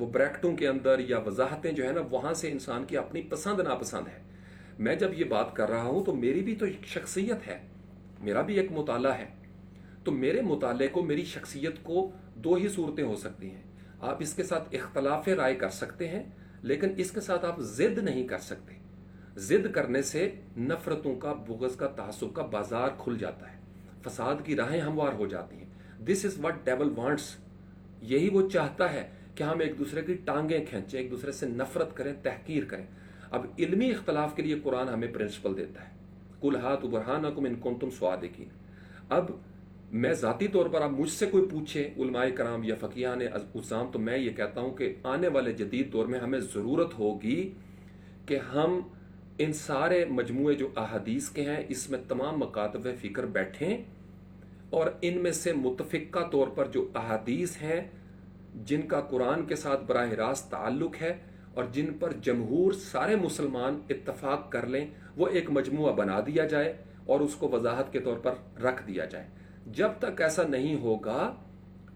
وہ بریکٹوں کے اندر یا وضاحتیں جو ہے نا وہاں سے انسان کی اپنی پسند ناپسند ہے. میں جب یہ بات کر رہا ہوں تو میری بھی تو ایک شخصیت ہے, میرا بھی ایک مطالعہ ہے. تو میرے مطالعے کو, میری شخصیت کو دو ہی صورتیں ہو سکتی ہیں. آپ اس کے ساتھ اختلاف رائے کر سکتے ہیں, لیکن اس کے ساتھ آپ ضد نہیں کر سکتے. ضد کرنے سے نفرتوں کا, بغض کا, تعصب کا بازار کھل جاتا ہے, فساد کی راہیں ہموار ہو جاتی ہیں. دس از واٹ ڈیول وانٹس. یہی وہ چاہتا ہے کہ ہم ایک دوسرے کی ٹانگیں کھینچیں, ایک دوسرے سے نفرت کریں, تحقیر کریں. اب علمی اختلاف کے لیے قرآن ہمیں پرنسپل دیتا ہے, قُلْ هَاتُوا بُرْهَانَكُمْ إِن كُنتُمْ صَادِقِينَ. اب میں ذاتی طور پر آپ مجھ سے کوئی پوچھے, علماء کرام یا فقیہان عظام, تو میں یہ کہتا ہوں کہ آنے والے جدید دور میں ہمیں ضرورت ہوگی کہ ہم ان سارے مجموعے جو احادیث کے ہیں اس میں تمام مکاتب فکر بیٹھیں, اور ان میں سے متفقہ طور پر جو احادیث ہیں جن کا قرآن کے ساتھ براہ راست تعلق ہے اور جن پر جمہور سارے مسلمان اتفاق کر لیں, وہ ایک مجموعہ بنا دیا جائے اور اس کو وضاحت کے طور پر رکھ دیا جائے. جب تک ایسا نہیں ہوگا,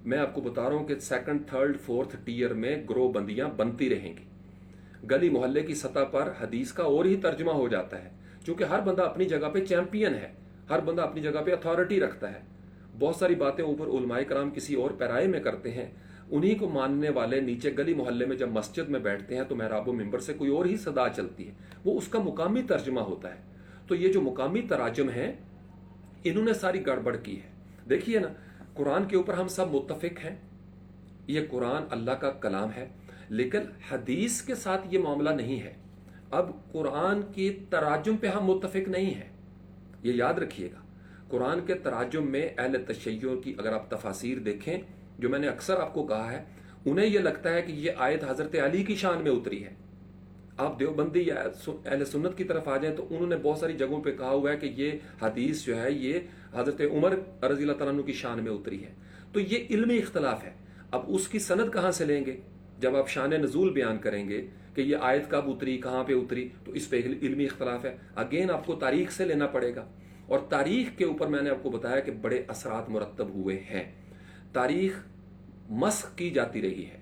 میں آپ کو بتا رہا ہوں کہ سیکنڈ, تھرڈ, فورتھ ٹیئر میں گروہ بندیاں بنتی رہیں گی. گلی محلے کی سطح پر حدیث کا اور ہی ترجمہ ہو جاتا ہے, چونکہ ہر بندہ اپنی جگہ پہ چیمپئن ہے, ہر بندہ اپنی جگہ پہ اتھارٹی رکھتا ہے. بہت ساری باتیں اوپر علماء کرام کسی اور پیرائے میں کرتے ہیں, انہی کو ماننے والے نیچے گلی محلے میں جب مسجد میں بیٹھتے ہیں تو محراب و منبر سے کوئی اور ہی صدا چلتی ہے, وہ اس کا مقامی ترجمہ ہوتا ہے. تو یہ جو مقامی تراجم ہیں انہوں نے ساری گڑبڑ کی ہے. دیکھیے نا, قرآن کے اوپر ہم سب متفق ہیں, یہ قرآن اللہ کا کلام ہے, لیکن حدیث کے ساتھ یہ معاملہ نہیں ہے. اب قرآن کی تراجم پہ ہم متفق نہیں ہیں, یہ یاد رکھیے گا. قرآن کے تراجم میں اہل تشیع کی اگر آپ تفاسیر دیکھیں, جو میں نے اکثر آپ کو کہا ہے, انہیں یہ لگتا ہے کہ یہ آیت حضرت علی کی شان میں اتری ہے. آپ دیوبندی یا اہل سنت کی طرف آ جائیں تو انہوں نے بہت ساری جگہوں پہ کہا ہوا ہے کہ یہ حدیث جو ہے یہ حضرت عمر رضی اللہ تعالیٰ عنہ کی شان میں اتری ہے. تو یہ علمی اختلاف ہے. اب اس کی سند کہاں سے لیں گے؟ جب آپ شان نزول بیان کریں گے کہ یہ آیت کب اتری, کہاں پہ اتری, تو اس پہ علمی اختلاف ہے. اگین آپ کو تاریخ سے لینا پڑے گا, اور تاریخ کے اوپر میں نے آپ کو بتایا کہ بڑے اثرات مرتب ہوئے ہیں. تاریخ مسخ کی جاتی رہی ہے.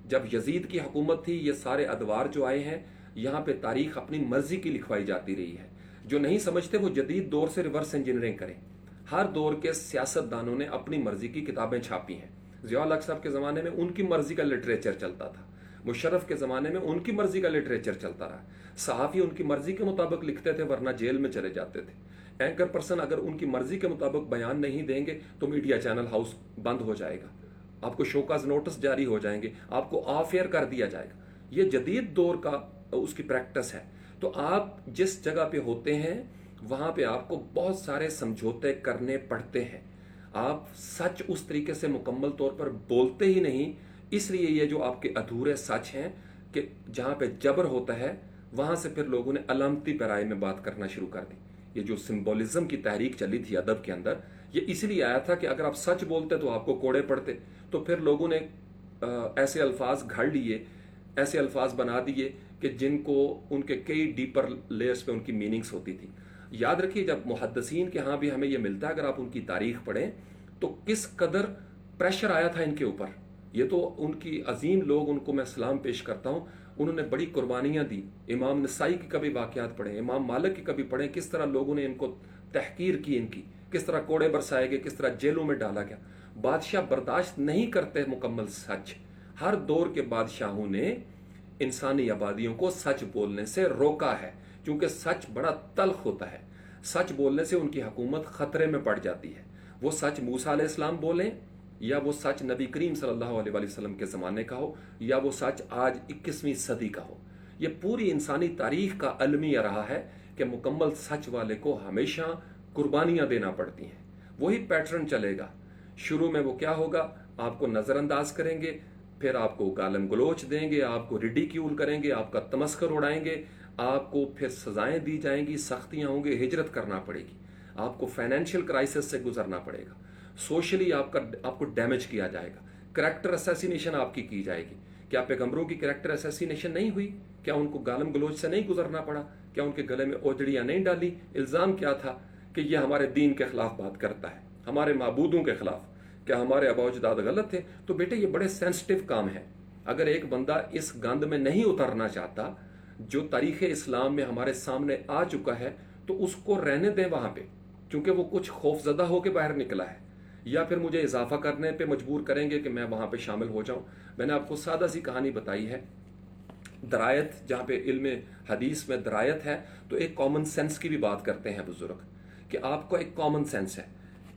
جب یزید کی حکومت تھی, یہ سارے ادوار جو آئے ہیں یہاں پہ تاریخ اپنی مرضی کی لکھوائی جاتی رہی ہے. جو نہیں سمجھتے وہ جدید دور سے ریورس انجینئرنگ کریں. ہر دور کے سیاست دانوں نے اپنی مرضی کی کتابیں چھاپی ہیں. ضیاء الحق صاحب کے زمانے میں ان کی مرضی کا لٹریچر چلتا تھا, مشرف کے زمانے میں ان کی مرضی کا لٹریچر چلتا رہا. صحافی ان کی مرضی کے مطابق لکھتے تھے ورنہ جیل میں چلے جاتے تھے. اینکر پرسن اگر ان کی مرضی کے مطابق بیان نہیں دیں گے تو میڈیا چینل ہاؤس بند ہو جائے گا, آپ کو شوکاز نوٹس جاری ہو جائیں گے, آپ کو آف ایئر کر دیا جائے گا. یہ جدید دور کا اس کی پریکٹس ہے. تو آپ جس جگہ پہ ہوتے ہیں وہاں پہ آپ کو بہت سارے سمجھوتے کرنے پڑتے ہیں. آپ سچ اس طریقے سے مکمل طور پر بولتے ہی نہیں, اس لیے یہ جو آپ کے ادھورے سچ ہیں کہ جہاں پہ جبر ہوتا ہے وہاں سے پھر لوگوں نے علامتی پیرائے میں بات کرنا شروع کر دی. یہ جو سمبولزم کی تحریک چلی تھی ادب کے اندر, یہ اس لیے آیا تھا کہ اگر آپ سچ بولتے تو آپ کو کوڑے پڑتے. تو پھر لوگوں نے ایسے الفاظ گھڑ لیے, ایسے الفاظ بنا دیے کہ جن کو ان کے کئی ڈیپر لیئرز پہ ان کی میننگز ہوتی تھی. یاد رکھیے جب محدثین کے ہاں بھی ہمیں یہ ملتا ہے, اگر آپ ان کی تاریخ پڑھیں تو کس قدر پریشر آیا تھا ان کے اوپر. یہ تو ان کی عظیم لوگ, ان کو میں سلام پیش کرتا ہوں, انہوں نے بڑی قربانیاں دی. امام نسائی کی کبھی واقعات پڑھیں, امام مالک کی کبھی پڑھیں, کس طرح لوگوں نے ان کو تحقیر کی, ان کی کس طرح کوڑے برسائے گئے, کس طرح جیلوں میں ڈالا گیا. بادشاہ برداشت نہیں کرتے مکمل سچ. ہر دور کے بادشاہوں نے انسانی آبادیوں کو سچ بولنے سے روکا ہے, کیونکہ سچ بڑا تلخ ہوتا ہے. سچ بولنے سے ان کی حکومت خطرے میں پڑ جاتی ہے. وہ سچ موسیٰ علیہ السلام بولیں یا وہ سچ نبی کریم صلی اللہ علیہ وسلم کے زمانے کا ہو یا وہ سچ آج 21ویں صدی کا ہو, یہ پوری انسانی تاریخ کا المیہ رہا ہے کہ مکمل سچ والے کو ہمیشہ قربانیاں دینا پڑتی ہیں. وہی پیٹرن چلے گا. شروع میں وہ کیا ہوگا, آپ کو نظر انداز کریں گے, پھر آپ کو گالم گلوچ دیں گے, آپ کو ریڈیکیول کریں گے, آپ کا تمسخر اڑائیں گے, آپ کو پھر سزائیں دی جائیں گی, سختیاں ہوں گی, ہجرت کرنا پڑے گی, آپ کو فائنینشیل کرائسس سے گزرنا پڑے گا, سوشلی آپ کو ڈیمیج کیا جائے گا, کریکٹر اسیسینیشن آپ کی جائے گی. کیا پیغمبروں کی کریکٹر اسیسینیشن نہیں ہوئی؟ کیا ان کو گالم گلوچ سے نہیں گزرنا پڑا؟ کیا ان کے گلے میں اوجڑیاں نہیں ڈالی؟ الزام کیا تھا کہ یہ ہمارے دین کے خلاف بات کرتا ہے, ہمارے معبودوں کے خلاف. کیا ہمارے آباء و اجداد غلط تھے؟ تو بیٹے یہ بڑے سینسٹیو کام ہے. اگر ایک بندہ اس گند میں نہیں اترنا چاہتا جو تاریخ اسلام میں ہمارے سامنے آ چکا ہے تو اس کو رہنے دیں وہاں پہ، کیونکہ وہ کچھ خوف زدہ ہو کے باہر نکلا ہے، یا پھر مجھے اضافہ کرنے پہ مجبور کریں گے کہ میں وہاں پہ شامل ہو جاؤں۔ میں نے آپ کو سادہ سی کہانی بتائی ہے، درایت، جہاں پہ علم حدیث میں درایت ہے تو ایک کامن سینس کی بھی بات کرتے ہیں بزرگ، کہ آپ کو ایک کامن سینس ہے،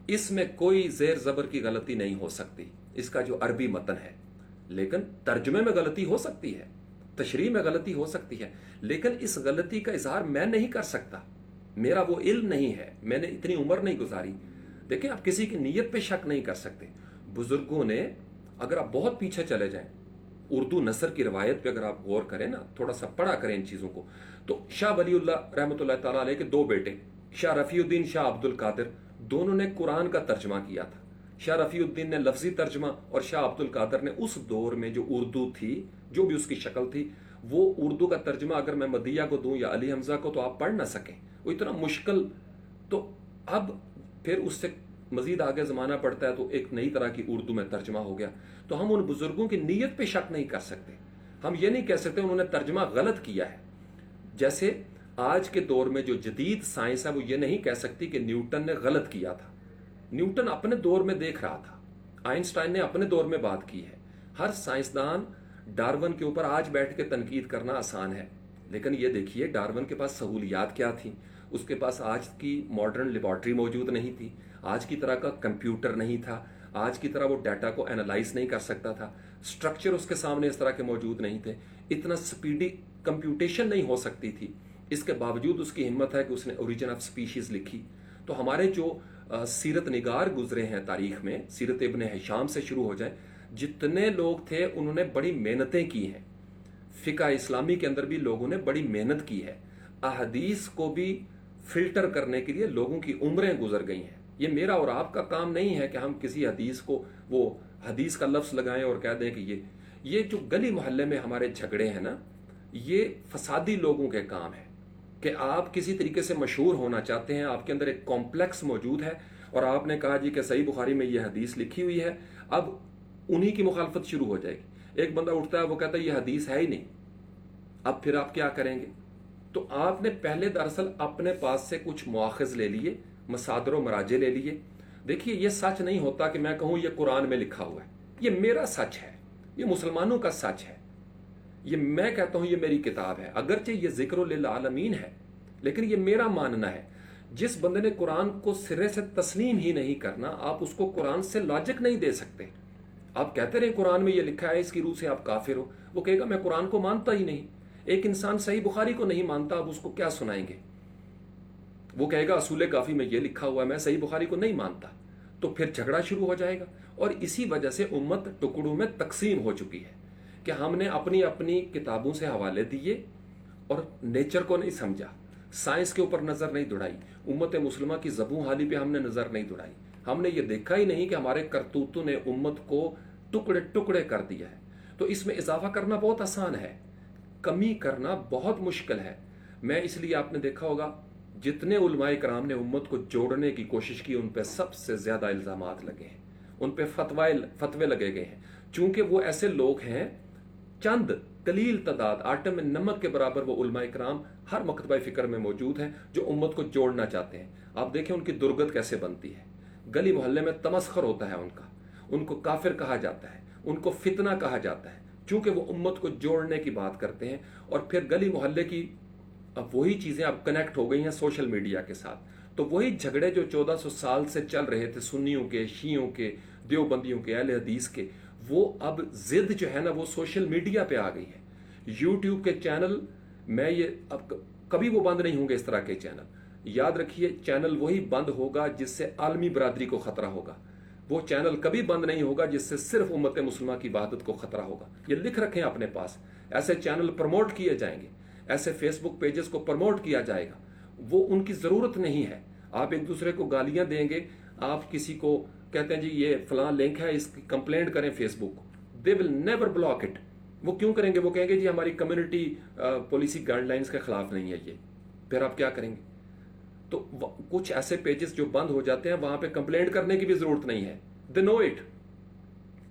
اس میں کوئی زیر زبر کی غلطی نہیں ہو سکتی، اس کا جو عربی متن ہے، لیکن ترجمے میں غلطی ہو سکتی ہے، تشریح میں غلطی ہو سکتی ہے، لیکن اس غلطی کا اظہار میں نہیں کر سکتا، میرا وہ علم نہیں ہے، میں نے اتنی عمر نہیں گزاری۔ دیکھیں، آپ کسی کی نیت پہ شک نہیں کر سکتے۔ بزرگوں نے، اگر آپ بہت پیچھے چلے جائیں، اردو نثر کی روایت پہ اگر آپ غور کریں نا، تھوڑا سا پڑھا کریں ان چیزوں کو، تو شاہ ولی اللہ رحمۃ اللہ تعالیٰ علیہ کے دو بیٹے، شاہ رفیع الدین، شاہ عبد القادر، دونوں نے قرآن کا ترجمہ کیا تھا۔ شاہ رفیع الدین نے لفظی ترجمہ اور شاہ عبد القادر نے اس دور میں جو اردو تھی، جو بھی اس کی شکل تھی، وہ اردو کا ترجمہ اگر میں مدیہ کو دوں یا علی حمزہ کو تو آپ پڑھ نہ سکیں، وہ اتنا مشکل۔ تو اب پھر اس سے مزید آگے زمانہ پڑتا ہے تو ایک نئی طرح کی اردو میں ترجمہ ہو گیا، تو ہم ان بزرگوں کی نیت پہ شک نہیں کر سکتے، ہم یہ نہیں کہہ سکتے انہوں نے ترجمہ غلط کیا ہے۔ جیسے آج کے دور میں جو جدید سائنس ہے وہ یہ نہیں کہہ سکتی کہ نیوٹن نے غلط کیا تھا، نیوٹن اپنے دور میں دیکھ رہا تھا، آئنسٹائن نے اپنے دور میں بات کی ہے، ہر سائنسدان، ڈارون کے اوپر آج بیٹھ کے تنقید کرنا آسان ہے، لیکن یہ دیکھیے ڈارون کے پاس سہولیات کیا تھیں، اس کے پاس آج کی ماڈرن لیبارٹری موجود نہیں تھی، آج کی طرح کا کمپیوٹر نہیں تھا، آج کی طرح وہ ڈیٹا کو اینالائز نہیں کر سکتا تھا، سٹرکچر اس کے سامنے اس طرح کے موجود نہیں تھے، اتنا سپیڈی کمپیوٹیشن نہیں ہو سکتی تھی، اس کے باوجود اس کی ہمت ہے کہ اس نے اوریجن آف سپیشیز لکھی۔ تو ہمارے جو سیرت نگار گزرے ہیں تاریخ میں، سیرت ابن ہشام سے شروع ہو جائے، جتنے لوگ تھے انہوں نے بڑی محنتیں کی ہیں، فقہ اسلامی کے اندر بھی لوگوں نے بڑی محنت کی ہے، احادیث کو بھی فلٹر کرنے کے لیے لوگوں کی عمریں گزر گئی ہیں۔ یہ میرا اور آپ کا کام نہیں ہے کہ ہم کسی حدیث کو وہ حدیث کا لفظ لگائیں اور کہہ دیں کہ یہ جو گلی محلے میں ہمارے جھگڑے ہیں نا، یہ فسادی لوگوں کے کام ہے، کہ آپ کسی طریقے سے مشہور ہونا چاہتے ہیں، آپ کے اندر ایک کمپلیکس موجود ہے، اور آپ نے کہا جی کہ صحیح بخاری میں یہ حدیث لکھی ہوئی ہے، اب انہی کی مخالفت شروع ہو جائے گی۔ ایک بندہ اٹھتا ہے، وہ کہتا ہے یہ حدیث ہے ہی نہیں، اب پھر آپ کیا کریں گے؟ تو آپ نے پہلے دراصل اپنے پاس سے کچھ مواخذ لے لیے، مصادر و مراجع لے لیے۔ دیکھیے، یہ سچ نہیں ہوتا کہ میں کہوں یہ قرآن میں لکھا ہوا ہے، یہ میرا سچ ہے، یہ مسلمانوں کا سچ ہے، یہ میں کہتا ہوں یہ میری کتاب ہے، اگرچہ یہ ذکر للعالمین ہے لیکن یہ میرا ماننا ہے۔ جس بندے نے قرآن کو سرے سے تسلیم ہی نہیں کرنا، آپ اس کو قرآن سے لاجک نہیں دے سکتے۔ آپ کہتے رہے قرآن میں یہ لکھا ہے، اس کی روح سے آپ کافر ہو، وہ کہے گا میں قرآن کو مانتا ہی نہیں۔ ایک انسان صحیح بخاری کو نہیں مانتا، آپ اس کو کیا سنائیں گے؟ وہ کہے گا اصول کافی میں یہ لکھا ہوا ہے، میں صحیح بخاری کو نہیں مانتا، تو پھر جھگڑا شروع ہو جائے گا۔ اور اسی وجہ سے امت ٹکڑوں میں تقسیم ہو چکی ہے کہ ہم نے اپنی اپنی کتابوں سے حوالے دیے اور نیچر کو نہیں سمجھا، سائنس کے اوپر نظر نہیں دوڑائی، امت مسلمہ کی زبوں حالی پہ ہم نے نظر نہیں دوڑائی، ہم نے یہ دیکھا ہی نہیں کہ ہمارے کرتوتوں نے امت کو ٹکڑے ٹکڑے کر دیا ہے۔ تو اس میں اضافہ کرنا بہت آسان ہے، کمی کرنا بہت مشکل ہے۔ میں اس لیے آپ نے دیکھا ہوگا جتنے علماء کرام نے امت کو جوڑنے کی کوشش کی، ان پہ سب سے زیادہ الزامات لگے ہیں، ان پہ فتوے لگے گئے ہیں، چونکہ وہ ایسے لوگ ہیں، چند قلیل تعداد، آٹے میں نمک کے برابر وہ علماء کرام ہر مکتبہ فکر میں موجود ہیں جو امت کو جوڑنا چاہتے ہیں۔ آپ دیکھیں ان کی درگت کیسے بنتی ہے، گلی محلے میں تمسخر ہوتا ہے ان کا، ان کو کافر کہا جاتا ہے، ان کو فتنہ کہا جاتا ہے، چونکہ وہ امت کو جوڑنے کی بات کرتے ہیں۔ اور پھر گلی محلے کی اب وہی چیزیں اب کنیکٹ ہو گئی ہیں سوشل میڈیا کے ساتھ، تو وہی جھگڑے جو 1400 سال سے چل رہے تھے، سنیوں کے، شیعوں کے، دیوبندیوں کے، اہل حدیث کے، وہ اب ضد جو ہے نا وہ سوشل میڈیا پہ آ گئی ہے۔ یوٹیوب کے چینل، میں یہ اب کبھی وہ بند نہیں ہوں گے اس طرح کے چینل، یاد رکھیے، چینل وہی بند ہوگا جس سے عالمی برادری کو خطرہ ہوگا، وہ چینل کبھی بند نہیں ہوگا جس سے صرف امت مسلمہ کی وحدت کو خطرہ ہوگا۔ یہ لکھ رکھیں اپنے پاس، ایسے چینل پروموٹ کیے جائیں گے، ایسے فیس بک پیجز کو پروموٹ کیا جائے گا، وہ ان کی ضرورت نہیں ہے۔ آپ ایک دوسرے کو گالیاں دیں گے، آپ کسی کو کہتے ہیں جی یہ فلاں لنک ہے، اس کی کمپلینٹ کریں Facebook, they will never block it. وہ کیوں کریں گے؟ وہ کہیں گے جی ہماری کمیونٹی پالیسی گائیڈ لائنز کے خلاف نہیں ہے یہ، پھر آپ کیا کریں گے؟ تو کچھ ایسے پیجز جو بند ہو جاتے ہیں وہاں پہ کمپلینٹ کرنے کی بھی ضرورت نہیں ہے، دے نو اٹ،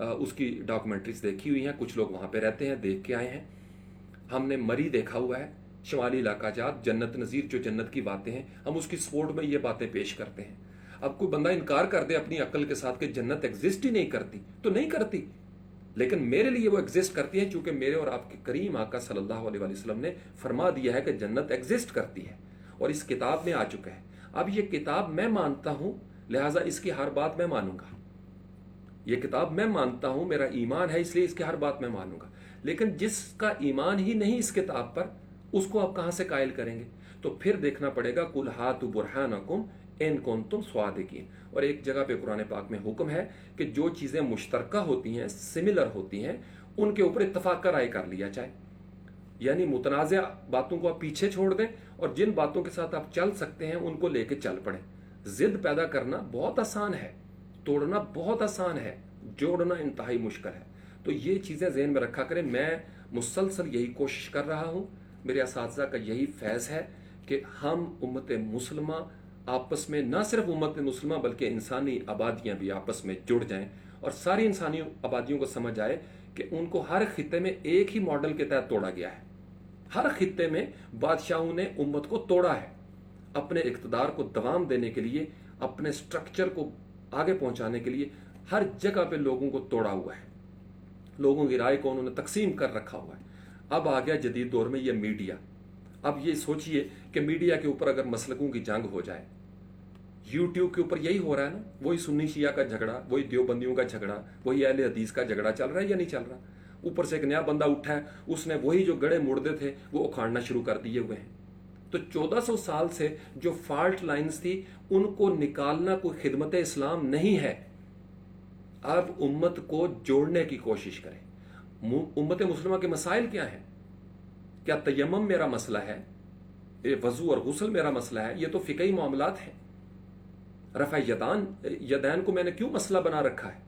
اس کی ڈاکومنٹریز دیکھی ہوئی ہیں, کچھ لوگ وہاں پہ رہتے ہیں, دیکھ کے آئے ہیں. ہم نے مری دیکھا ہوا ہے, شمالی علاقہ جات, جنت نظیر جو جنت کی باتیں ہیں, ہم اس کی سپورٹ میں یہ باتیں پیش کرتے ہیں. اب کوئی بندہ انکار کر دے اپنی عقل کے ساتھ کہ جنت ایگزسٹ ہی نہیں کرتی, تو نہیں کرتی, لیکن میرے لیے وہ ایگزسٹ کرتی ہے, چونکہ میرے اور آپ کے کریم آقا صلی اللہ علیہ وسلم نے فرما دیا ہے کہ جنت ایگزسٹ کرتی ہے, اور اس کتاب میں آ چکا ہے. اب یہ کتاب میں مانتا ہوں, لہٰذا اس کی ہر بات میں مانوں گا. یہ کتاب میں مانتا ہوں, میرا ایمان ہے, اس لیے اس کی ہر بات میں مانوں گا. لیکن جس کا ایمان ہی نہیں اس کتاب پر, اس کو آپ کہاں سے قائل کریں گے؟ تو پھر دیکھنا پڑے گا قُلْ هَاتُوا بُرْهَانَكُمْ إِن كُنتُمْ صَادِقِينَ. اور ایک جگہ پہ قرآن پاک میں حکم ہے کہ جو چیزیں مشترکہ ہوتی ہیں, سملر ہوتی ہیں, ان کے اوپر اتفاق کا رائے کر لیا جائے. یعنی متنازع باتوں کو آپ پیچھے چھوڑ دیں, اور جن باتوں کے ساتھ آپ چل سکتے ہیں ان کو لے کے چل پڑیں. ضد پیدا کرنا بہت آسان ہے, توڑنا بہت آسان ہے, جوڑنا انتہائی مشکل ہے. تو یہ چیزیں ذہن میں رکھا کریں. میں مسلسل یہی کوشش کر رہا ہوں, میرے اساتذہ کا یہی فیض ہے کہ ہم امت مسلمہ آپس میں, نہ صرف امت مسلمہ بلکہ انسانی آبادیاں بھی آپس میں جڑ جائیں, اور ساری انسانی آبادیوں کو سمجھ آئے کہ ان کو ہر خطے میں ایک ہی ماڈل کے تحت توڑا گیا ہے. ہر خطے میں بادشاہوں نے امت کو توڑا ہے, اپنے اقتدار کو دوام دینے کے لیے, اپنے سٹرکچر کو آگے پہنچانے کے لیے. ہر جگہ پہ لوگوں کو توڑا ہوا ہے, لوگوں کی رائے کو انہوں نے تقسیم کر رکھا ہوا ہے. اب آ گیا جدید دور میں یہ میڈیا. اب یہ سوچئے کہ میڈیا کے اوپر اگر مسلکوں کی جنگ ہو جائے, یوٹیوب کے اوپر یہی ہو رہا ہے نا, وہی سنی شیعہ کا جھگڑا, وہی دیوبندیوں کا جھگڑا, وہی اہل حدیث کا جھگڑا چل رہا ہے یا نہیں چل رہا؟ اوپر سے ایک نیا بندہ اٹھا ہے, اس نے وہی جو گڑھے مردے تھے وہ اکھاڑنا شروع کر دیے ہوئے ہیں. تو 1400 سال سے جو فالٹ لائنز تھی ان کو نکالنا کوئی خدمت اسلام نہیں ہے. اب امت کو جوڑنے کی کوشش کریں. امت مسلمہ کے مسائل کیا ہیں؟ کیا تیمم میرا مسئلہ ہے؟ وضو اور غسل میرا مسئلہ ہے؟ یہ تو فقہی معاملات ہیں. رفع یدین کو میں نے کیوں مسئلہ بنا رکھا ہے؟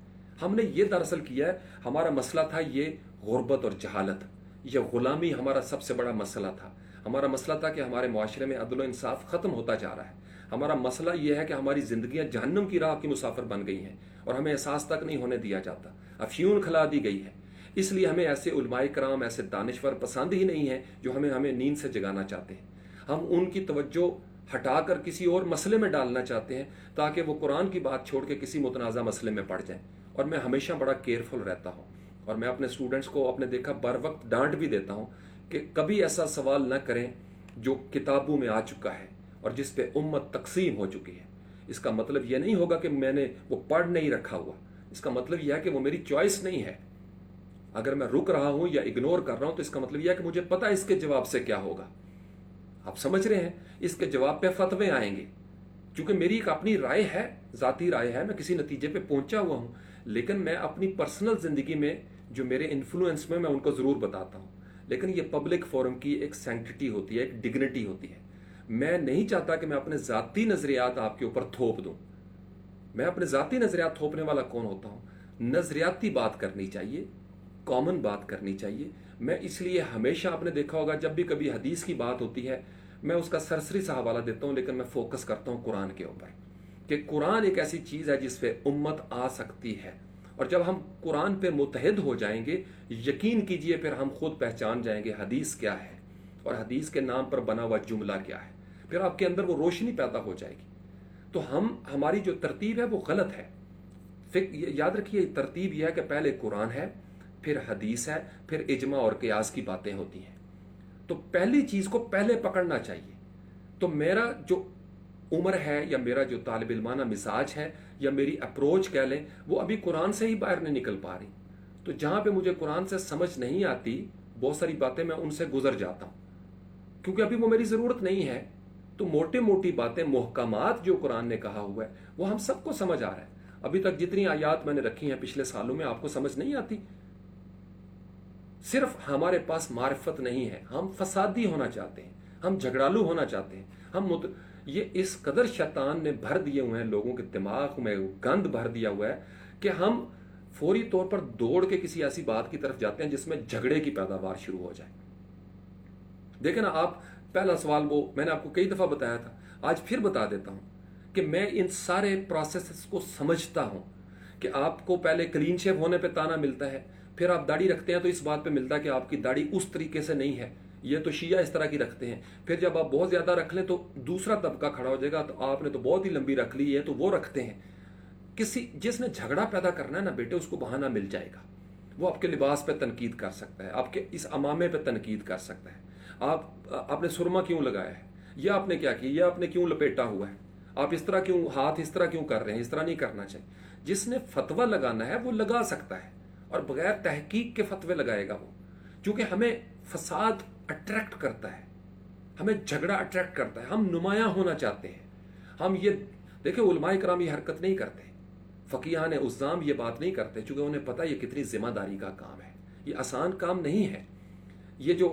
ہم نے یہ دراصل کیا ہے, ہمارا مسئلہ تھا یہ غربت اور جہالت, یہ غلامی ہمارا سب سے بڑا مسئلہ تھا. ہمارا مسئلہ تھا کہ ہمارے معاشرے میں عدل و انصاف ختم ہوتا جا رہا ہے. ہمارا مسئلہ یہ ہے کہ ہماری زندگیاں جہنم کی راہ کی مسافر بن گئی ہیں, اور ہمیں احساس تک نہیں ہونے دیا جاتا. افیون کھلا دی گئی ہے. اس لیے ہمیں ایسے علماء کرام, ایسے دانشور پسند ہی نہیں ہیں جو ہمیں نیند سے جگانا چاہتے ہیں. ہم ان کی توجہ ہٹا کر کسی اور مسئلے میں ڈالنا چاہتے ہیں تاکہ وہ قرآن کی بات چھوڑ کے کسی متنازع مسئلے میں پڑ جائیں. اور میں ہمیشہ بڑا کیئرفل رہتا ہوں, اور میں اپنے اسٹوڈنٹس کو آپ نے دیکھا بر وقت ڈانٹ بھی دیتا ہوں کہ کبھی ایسا سوال نہ کریں جو کتابوں میں آ چکا ہے اور جس پہ امت تقسیم ہو چکی ہے. اس کا مطلب یہ نہیں ہوگا کہ میں نے وہ پڑھ نہیں رکھا ہوا, اس کا مطلب یہ ہے کہ وہ میری چوائس نہیں ہے. اگر میں رک رہا ہوں یا اگنور کر رہا ہوں تو اس کا مطلب یہ ہے کہ مجھے پتہ ہے اس کے جواب سے کیا ہوگا. آپ سمجھ رہے ہیں؟ اس کے جواب پہ فتوے آئیں گے, چونکہ میری ایک اپنی رائے ہے, ذاتی رائے ہے, میں کسی نتیجے پہ پہنچا ہوا ہوں, لیکن میں اپنی پرسنل زندگی میں جو میرے انفلوئنس میں ان کو ضرور بتاتا ہوں. لیکن یہ پبلک فورم کی ایک سینکٹی ہوتی ہے, ایک ڈگنیٹی ہوتی ہے. میں نہیں چاہتا کہ میں اپنے ذاتی نظریات آپ کے اوپر تھوپ دوں. میں اپنے ذاتی نظریات تھوپنے والا کون ہوتا ہوں؟ نظریاتی بات کرنی چاہیے, کامن بات کرنی چاہیے. میں اس لیے ہمیشہ آپ نے دیکھا ہوگا جب بھی کبھی حدیث کی بات ہوتی ہے میں اس کا سرسری سا حوالہ دیتا ہوں, لیکن میں فوکس کرتا ہوں قرآن کے اوپر کہ قرآن ایک ایسی چیز ہے جس پہ امت آ سکتی ہے. اور جب ہم قرآن پہ متحد ہو جائیں گے, یقین کیجئے پھر ہم خود پہچان جائیں گے حدیث کیا ہے اور حدیث کے نام پر بنا ہوا جملہ کیا ہے. پھر آپ کے اندر وہ روشنی پیدا ہو جائے گی. تو ہماری جو ترتیب ہے وہ غلط ہے. یاد رکھیے ترتیب یہ ہے کہ پہلے قرآن ہے, پھر حدیث ہے, پھر اجماع اور قیاس کی باتیں ہوتی ہیں. تو پہلی چیز کو پہلے پکڑنا چاہیے. تو میرا جو عمر ہے یا میرا جو طالب علمانہ مزاج ہے یا میری اپروچ کہہ لیں وہ ابھی قرآن سے ہی باہر نہیں نکل پا رہی. تو جہاں پہ مجھے قرآن سے سمجھ نہیں آتی بہت ساری باتیں میں ان سے گزر جاتا ہوں کیونکہ ابھی وہ میری ضرورت نہیں ہے. تو موٹی موٹی باتیں, محکمات جو قرآن نے کہا ہوا ہے وہ ہم سب کو سمجھ آ رہا ہے. ابھی تک جتنی آیات میں نے رکھی ہیں پچھلے سالوں میں آپ کو سمجھ نہیں آتی. صرف ہمارے پاس معرفت نہیں ہے, ہم فسادی ہونا چاہتے ہیں, ہم جھگڑالو ہونا چاہتے ہیں. یہ اس قدر شیطان نے بھر دیے ہوئے ہیں لوگوں کے دماغ میں, گند بھر دیا ہوا ہے کہ ہم فوری طور پر دوڑ کے کسی ایسی بات کی طرف جاتے ہیں جس میں جھگڑے کی پیداوار شروع ہو جائے. دیکھیں نا آپ, پہلا سوال وہ میں نے آپ کو کئی دفعہ بتایا تھا, آج پھر بتا دیتا ہوں کہ میں ان سارے پروسیسز کو سمجھتا ہوں کہ آپ کو پہلے کلین شیو ہونے پہ تانا ملتا ہے، پھر آپ داڑھی رکھتے ہیں تو اس بات پہ ملتا ہے کہ آپ کی داڑھی اس طریقے سے نہیں ہے، یہ تو شیعہ اس طرح کی رکھتے ہیں، پھر جب آپ بہت زیادہ رکھ لیں تو دوسرا طبقہ کھڑا ہو جائے گا تو آپ نے تو بہت ہی لمبی رکھ لی ہے تو وہ رکھتے ہیں۔ جس نے جھگڑا پیدا کرنا ہے نا بیٹے، اس کو بہانہ مل جائے گا، وہ آپ کے لباس پہ تنقید کر سکتا ہے، آپ کے اس امامے پہ تنقید کر سکتا ہے، آپ نے سرما کیوں لگایا ہے، یہ آپ نے کیا کیا، یہ آپ نے کیوں لپیٹا ہوا ہے، آپ اس طرح کیوں ہاتھ اس طرح کیوں کر رہے ہیں، اس طرح نہیں کرنا چاہیے۔ جس نے فتویٰ لگانا ہے وہ لگا سکتا ہے، اور بغیر تحقیق کے فتوے لگائے گا وہ، چونکہ ہمیں فساد اٹریکٹ کرتا ہے، ہمیں جھگڑا اٹریکٹ کرتا ہے، ہم نمایاں ہونا چاہتے ہیں۔ ہم یہ دیکھیں، علماء کرام یہ حرکت نہیں کرتے، فقیہان عظام یہ بات نہیں کرتے، چونکہ انہیں پتہ یہ کتنی ذمہ داری کا کام ہے، یہ آسان کام نہیں ہے۔ یہ جو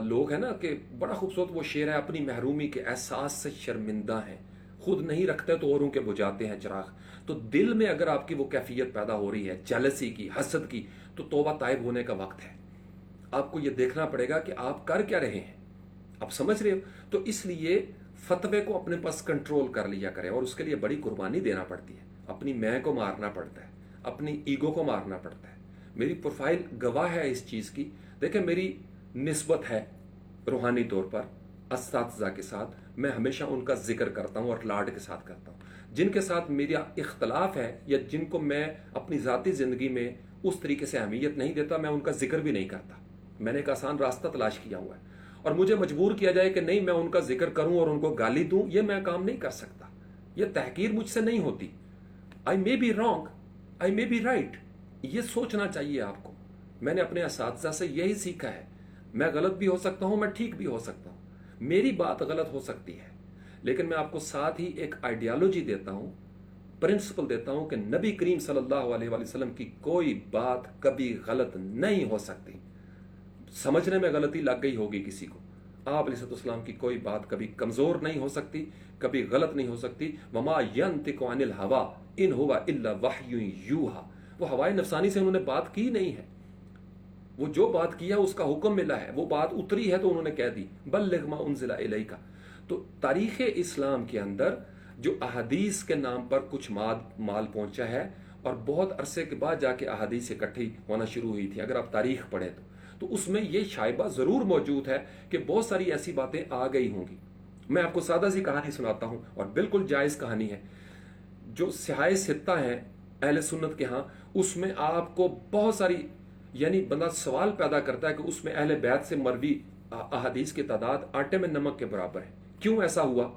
لوگ ہیں نا، کہ بڑا خوبصورت وہ شعر ہے، اپنی محرومی کے احساس سے شرمندہ ہیں، خود نہیں رکھتے تو اوروں کے بجھاتے ہیں چراغ۔ تو دل میں اگر آپ کی وہ کیفیت پیدا ہو رہی ہے جیلسی کی، حسد کی، تو توبہ طائب ہونے کا وقت ہے۔ آپ کو یہ دیکھنا پڑے گا کہ آپ کر کیا رہے ہیں، آپ سمجھ رہے ہو؟ تو اس لیے فتوے کو اپنے پاس کنٹرول کر لیا کریں، اور اس کے لیے بڑی قربانی دینا پڑتی ہے، اپنی میں کو مارنا پڑتا ہے، اپنی ایگو کو مارنا پڑتا ہے۔ میری پروفائل گواہ ہے اس چیز کی۔ دیکھیں، میری نسبت ہے روحانی طور پر اساتذہ کے ساتھ، میں ہمیشہ ان کا ذکر کرتا ہوں اور لاڈ کے ساتھ کرتا ہوں۔ جن کے ساتھ میرا اختلاف ہے یا جن کو میں اپنی ذاتی زندگی میں اس طریقے سے اہمیت نہیں دیتا، میں ان کا ذکر بھی نہیں کرتا۔ میں نے ایک آسان راستہ تلاش کیا ہوا ہے، اور مجھے مجبور کیا جائے کہ نہیں میں ان کا ذکر کروں اور ان کو گالی دوں، یہ میں کام نہیں کر سکتا، یہ تحقیر مجھ سے نہیں ہوتی۔ I may be wrong, I may be right, یہ سوچنا چاہیے آپ کو۔ میں نے اپنے اساتذہ سے یہی سیکھا ہے، میں غلط بھی ہو سکتا ہوں، میں ٹھیک بھی ہو سکتا ہوں، میری بات غلط ہو سکتی ہے، لیکن میں آپ کو ساتھ ہی ایک آئیڈیالوجی دیتا ہوں، پرنسپل دیتا ہوں کہ نبی کریم صلی اللہ علیہ وآلہ وسلم کی کوئی بات کبھی غلط نہیں ہو سکتی۔ سمجھنے میں غلطی لگ گئی ہوگی کسی کو، آپ علیہ السلام کی کوئی بات کبھی کمزور نہیں ہو سکتی، کبھی غلط نہیں ہو سکتی۔ وما ينطق عن الهوى ان هو الا وحی یوحى، وہ ہوائے نفسانی سے انہوں نے بات کی نہیں ہے، وہ جو بات کیا اس کا حکم ملا ہے، وہ بات اتری ہے تو انہوں نے کہہ دی، بلغ ما انزل الیک۔ تو تاریخ اسلام کے اندر جو احادیث کے نام پر کچھ مال پہنچا ہے، اور بہت عرصے کے بعد جا کے احادیث اکٹھی ہونا شروع ہوئی تھی، اگر آپ تاریخ پڑھیں تو اس میں یہ شائبہ ضرور موجود ہے کہ بہت ساری ایسی باتیں آ گئی ہوں گی۔ میں آپ کو سادہ سی کہانی سناتا ہوں، اور بالکل جائز کہانی ہے۔ جو صحائح ستہ ہیں اہل سنت کے ہاں، اس میں آپ کو بہت ساری، یعنی بندہ سوال پیدا کرتا ہے کہ اس میں اہل بیت سے مروی احادیث کی تعداد آٹے میں نمک کے برابر ہے۔ کیوں ایسا ہوا؟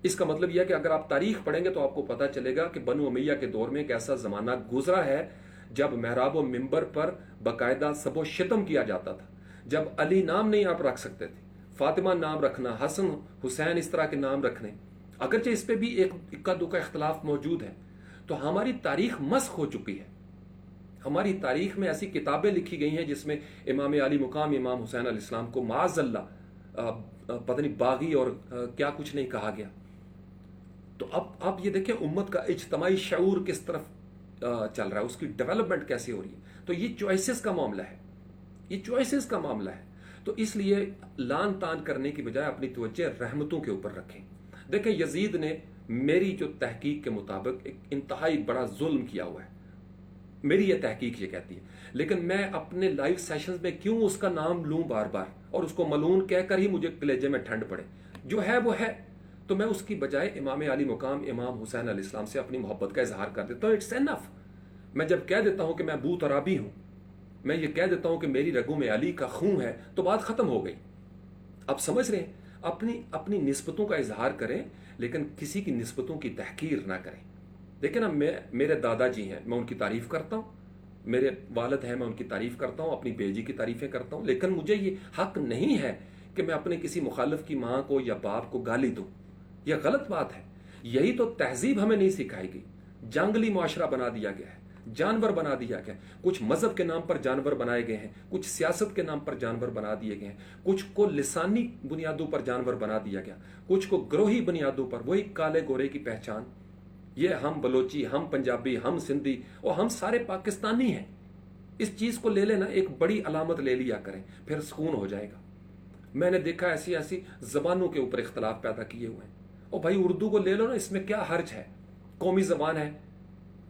اس کا مطلب یہ ہے کہ اگر آپ تاریخ پڑھیں گے تو آپ کو پتہ چلے گا کہ بنو امیہ کے دور میں ایک ایسا زمانہ گزرا ہے جب محراب و منبر پر باقاعدہ سب و شتم کیا جاتا تھا، جب علی نام نہیں آپ رکھ سکتے تھے، فاطمہ نام رکھنا، حسن حسین اس طرح کے نام رکھنے، اگرچہ اس پہ بھی ایک اکا دکا اختلاف موجود ہے۔ تو ہماری تاریخ مسخ ہو چکی ہے، ہماری تاریخ میں ایسی کتابیں لکھی گئی ہیں جس میں امام علی مقام امام حسین علیہ السلام کو معاذ اللہ پتہ نہیں باغی اور کیا کچھ نہیں کہا گیا۔ تو اب آپ یہ دیکھیں امت کا اجتماعی شعور کس طرف چل رہا ہے، اس کی ڈیولپمنٹ کیسی ہو رہی ہے۔ تو یہ چوائسز کا معاملہ ہے، یہ چوائسز کا معاملہ ہے۔ تو اس لیے لان تان کرنے کی بجائے اپنی توجہ رحمتوں کے اوپر رکھیں۔ دیکھیں یزید نے میری جو تحقیق کے مطابق ایک انتہائی بڑا ظلم کیا ہوا ہے، میری یہ تحقیق یہ کہتی ہے، لیکن میں اپنے لائیو سیشنز میں کیوں اس کا نام لوں بار بار اور اس کو ملعون کہہ کر ہی مجھے کلیجے میں ٹھنڈ پڑے؟ جو ہے وہ ہے، تو میں اس کی بجائے امام علی مقام امام حسین علیہ السلام سے اپنی محبت کا اظہار کر دیتا ہوں۔ اٹس انف۔ میں جب کہہ دیتا ہوں کہ میں ابو ترابی ہوں، میں یہ کہہ دیتا ہوں کہ میری رگوں میں علی کا خون ہے، تو بات ختم ہو گئی۔ آپ سمجھ رہے ہیں؟ اپنی نسبتوں کا اظہار کریں، لیکن کسی کی نسبتوں کی تحقیر نہ کریں۔ دیکھیں نا، میرے دادا جی ہیں، میں ان کی تعریف کرتا ہوں، میرے والد ہیں، میں ان کی تعریف کرتا ہوں، اپنی بیٹی کی تعریفیں کرتا ہوں، لیکن مجھے یہ حق نہیں ہے کہ میں اپنے کسی مخالف کی ماں کو یا باپ کو گالی دوں۔ یہ غلط بات ہے۔ یہی تو تہذیب ہمیں نہیں سکھائی گئی۔ جنگلی معاشرہ بنا دیا گیا ہے، جانور بنا دیا گیا ہے، کچھ مذہب کے نام پر جانور بنائے گئے ہیں، کچھ سیاست کے نام پر جانور بنا دیے گئے ہیں، کچھ کو لسانی بنیادوں پر جانور بنا دیا گیا، کچھ کو گروہی بنیادوں پر، وہی کالے گورے کی پہچان، یہ ہم بلوچی، ہم پنجابی، ہم سندھی اور ہم سارے پاکستانی ہیں۔ اس چیز کو لے لینا، ایک بڑی علامت لے لیا کریں، پھر سکون ہو جائے گا۔ میں نے دیکھا ایسی زبانوں کے اوپر اختلاف پیدا کیے ہوئے ہیں، اور بھائی اردو کو لے لو نا، اس میں کیا حرج ہے؟ قومی زبان ہے،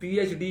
PhD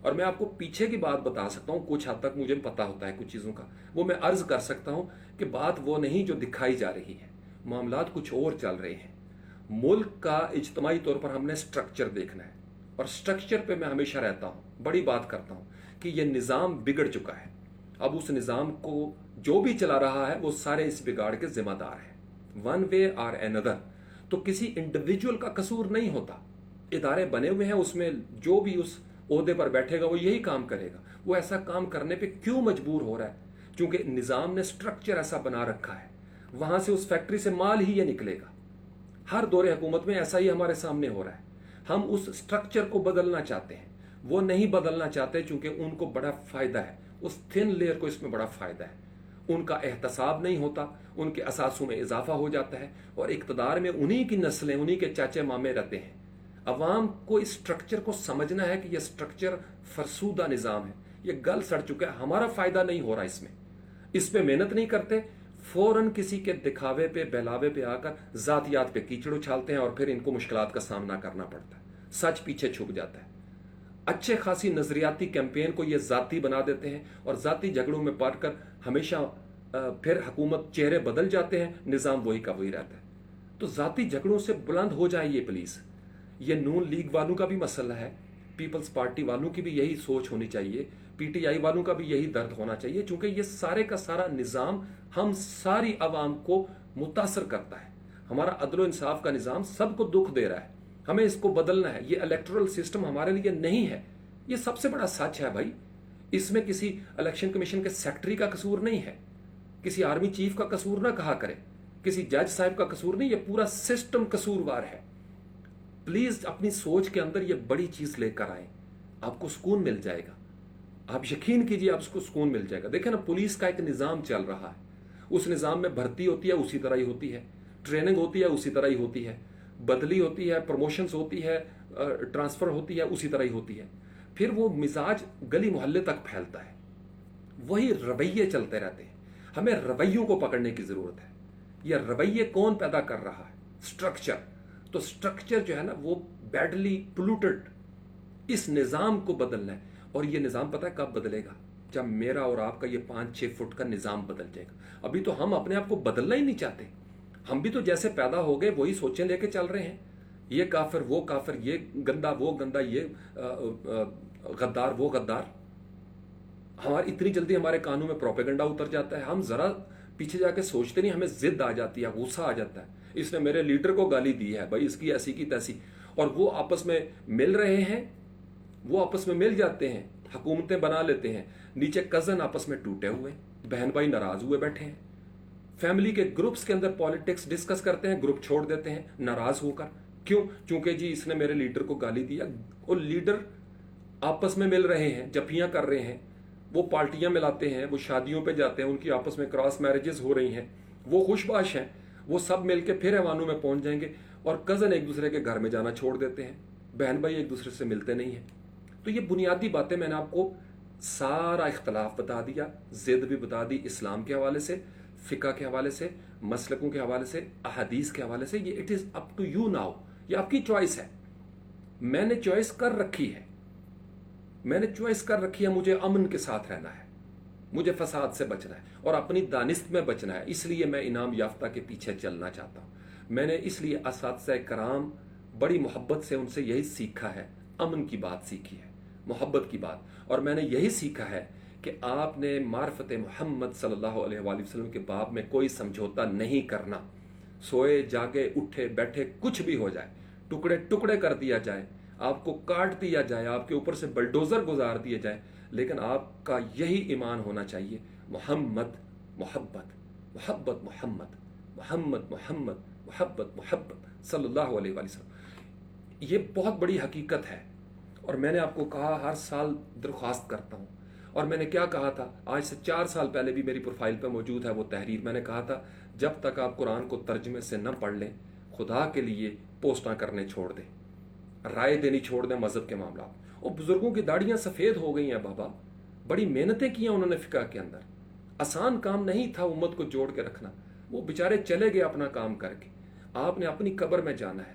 اور میں آپ کو پیچھے کی بات بتا سکتا ہوں، کچھ حد تک مجھے پتا ہوتا ہے کچھ چیزوں کا، وہ میں عرض کر سکتا ہوں کہ بات وہ نہیں جو دکھائی جا رہی ہے، معاملات کچھ اور چل رہے ہیں۔ ملک کا اجتماعی طور پر ہم نے سٹرکچر دیکھنا ہے، اور سٹرکچر پہ میں ہمیشہ رہتا ہوں، بڑی بات کرتا ہوں کہ یہ نظام بگڑ چکا ہے۔ اب اس نظام کو جو بھی چلا رہا ہے وہ سارے اس بگاڑ کے ذمہ دار ہیں، ون وے اور اندر۔ تو کسی انڈیویجول کا قصور نہیں ہوتا، ادارے بنے ہوئے ہیں، اس میں جو بھی اس عہدے پر بیٹھے گا وہ یہی کام کرے گا۔ وہ ایسا کام کرنے پہ کیوں مجبور ہو رہا ہے؟ چونکہ نظام نے سٹرکچر ایسا بنا رکھا ہے، وہاں سے اس فیکٹری سے مال ہی یہ نکلے گا۔ ہر دور حکومت میں ایسا ہی ہمارے سامنے ہو رہا ہے۔ ہم اس سٹرکچر کو بدلنا چاہتے ہیں، وہ نہیں بدلنا چاہتے چونکہ ان کو بڑا فائدہ ہے، اس تھن لیئر کو اس میں بڑا فائدہ ہے۔ ان کا احتساب نہیں ہوتا، ان کے اثاثوں میں اضافہ ہو جاتا ہے، اور اقتدار میں انہی کی نسلیں، انہی کے چاچے مامے رہتے ہیں۔ عوام کو اس سٹرکچر کو سمجھنا ہے کہ یہ سٹرکچر فرسودہ نظام ہے، یہ گل سڑ چکا ہے، ہمارا فائدہ نہیں ہو رہا اس پہ محنت نہیں کرتے، فوراً کسی کے دکھاوے پہ بہلاوے پہ آ کر ذاتیات پہ کیچڑ اچھالتے ہیں، اور پھر ان کو مشکلات کا سامنا کرنا پڑتا ہے، سچ پیچھے چھپ جاتا ہے۔ اچھے خاصی نظریاتی کیمپین کو یہ ذاتی بنا دیتے ہیں، اور ذاتی جھگڑوں میں پڑ کر ہمیشہ پھر حکومت چہرے بدل جاتے ہیں، نظام وہی کا وہی رہتا ہے۔ تو ذاتی جھگڑوں سے بلند ہو جائے یہ پولیس۔ یہ نون لیگ والوں کا بھی مسئلہ ہے، پیپلز پارٹی والوں کی بھی یہی سوچ ہونی چاہیے، پی ٹی آئی والوں کا بھی یہی درد ہونا چاہیے، چونکہ یہ سارے کا سارا نظام ہم ساری عوام کو متاثر کرتا ہے۔ ہمارا عدل و انصاف کا نظام سب کو دکھ دے رہا ہے، ہمیں اس کو بدلنا ہے۔ یہ الیکٹورل سسٹم ہمارے لیے نہیں ہے، یہ سب سے بڑا سچ ہے بھائی۔ اس میں کسی الیکشن کمیشن کے سیکٹری کا قصور نہیں ہے، کسی آرمی چیف کا قصور نہ کہا کرے، کسی جج صاحب کا قصور نہیں، یہ پورا سسٹم قصوروار ہے۔ پلیز اپنی سوچ کے اندر یہ بڑی چیز لے کر آئیں، آپ کو سکون مل جائے گا، آپ یقین کیجئے آپ کو سکون مل جائے گا۔ دیکھیں نا، پولیس کا ایک نظام چل رہا ہے، اس نظام میں بھرتی ہوتی ہے اسی طرح ہی ہوتی ہے، ٹریننگ ہوتی ہے اسی طرح ہی ہوتی ہے، بدلی ہوتی ہے، پروموشنز ہوتی ہے، ٹرانسفر ہوتی ہے اسی طرح ہی ہوتی ہے۔ پھر وہ مزاج گلی محلے تک پھیلتا ہے، وہی رویے چلتے رہتے ہیں۔ ہمیں رویوں کو پکڑنے کی ضرورت ہے۔ یہ رویے کون پیدا کر رہا ہے؟ سٹرکچر۔ تو سٹرکچر جو ہے نا وہ بیڈلی پولوٹڈ، اس نظام کو بدلنا ہے۔ اور یہ نظام پتہ ہے کب بدلے گا؟ جب میرا اور آپ کا یہ 5-6 فٹ کا نظام بدل جائے گا۔ ابھی تو ہم اپنے آپ کو بدلنا ہی نہیں چاہتے، ہم بھی تو جیسے پیدا ہو گئے وہی سوچیں لے کے چل رہے ہیں، یہ کافر وہ کافر، یہ گندا وہ گندا، یہ غدار وہ غدار۔ ہماری اتنی جلدی ہمارے کانوں میں پروپیگنڈا اتر جاتا ہے، ہم ذرا پیچھے جا کے سوچتے نہیں، ہمیں ضد آ جاتی ہے، غصہ آ جاتا ہے، اس نے میرے لیڈر کو گالی دی ہے بھائی، اس کی ایسی کی تیسی۔ اور وہ آپس میں مل رہے ہیں، وہ آپس میں مل جاتے ہیں، حکومتیں بنا لیتے ہیں، نیچے کزن آپس میں ٹوٹے ہوئے، بہن بھائی ناراض ہوئے بیٹھے ہیں، فیملی کے گروپس کے اندر پالیٹکس ڈسکس کرتے ہیں، گروپ چھوڑ دیتے ہیں ناراض ہو کر۔ کیوں؟ چونکہ جی اس نے میرے لیڈر کو گالی دیا۔ اور لیڈر آپس میں مل رہے ہیں، جفیاں کر رہے ہیں، وہ پارٹیاں ملاتے ہیں، وہ شادیوں پہ جاتے ہیں، ان کی آپس میں کراس میرجز ہو رہی ہیں، وہ خوش باش ہیں، وہ سب مل کے پھر ایوانوں میں پہنچ جائیں گے، اور کزن ایک دوسرے کے گھر میں جانا چھوڑ دیتے ہیں، بہن بھائی ایک دوسرے سے ملتے نہیں ہیں۔ تو یہ بنیادی باتیں میں نے آپ کو سارا اختلاف بتا دیا، ضد بھی بتا دی، اسلام کے حوالے سے، فقہ کے حوالے سے، مسلکوں کے حوالے سے، احادیث کے حوالے سے۔ یہ it is up to you now, یہ آپ کی چوائس ہے۔ میں نے چوائس کر رکھی ہے، میں نے چوائس کر رکھی ہے، مجھے امن کے ساتھ رہنا ہے، مجھے فساد سے بچنا ہے، اور اپنی دانست میں بچنا ہے۔ اس لیے میں انعام یافتہ کے پیچھے چلنا چاہتا ہوں۔ میں نے اس لیے اساتذہ کرام بڑی محبت سے ان سے یہی سیکھا ہے، امن کی بات سیکھی ہے، محبت کی بات۔ اور میں نے یہی سیکھا ہے کہ آپ نے معرفت محمد صلی اللہ علیہ وآلہ وسلم کے باب میں کوئی سمجھوتا نہیں کرنا۔ سوئے جاگے اٹھے بیٹھے کچھ بھی ہو جائے، ٹکڑے ٹکڑے کر دیا جائے، آپ کو کاٹ دیا جائے، آپ کے اوپر سے بلڈوزر گزار دیے جائے، لیکن آپ کا یہی ایمان ہونا چاہیے، محمد محبت، محبت محمد، محمد محمد، محبت محبت صلی اللہ علیہ وآلہ وسلم۔ یہ بہت بڑی حقیقت ہے، اور میں نے آپ کو کہا ہر سال درخواست کرتا ہوں، اور میں نے کیا کہا تھا آج سے 4 سال پہلے بھی میری پروفائل پہ موجود ہے وہ تحریر۔ میں نے کہا تھا جب تک آپ قرآن کو ترجمے سے نہ پڑھ لیں، خدا کے لیے پوسٹاں کرنے چھوڑ دیں، رائے دینی چھوڑ دیں مذہب کے معاملات۔ اور بزرگوں کی داڑیاں سفید ہو گئی ہیں بابا، بڑی محنتیں کی ہیں انہوں نے فقہ کے اندر، آسان کام نہیں تھا امت کو جوڑ کے رکھنا، وہ بیچارے چلے گئے اپنا کام کر کے۔ آپ نے اپنی قبر میں جانا ہے،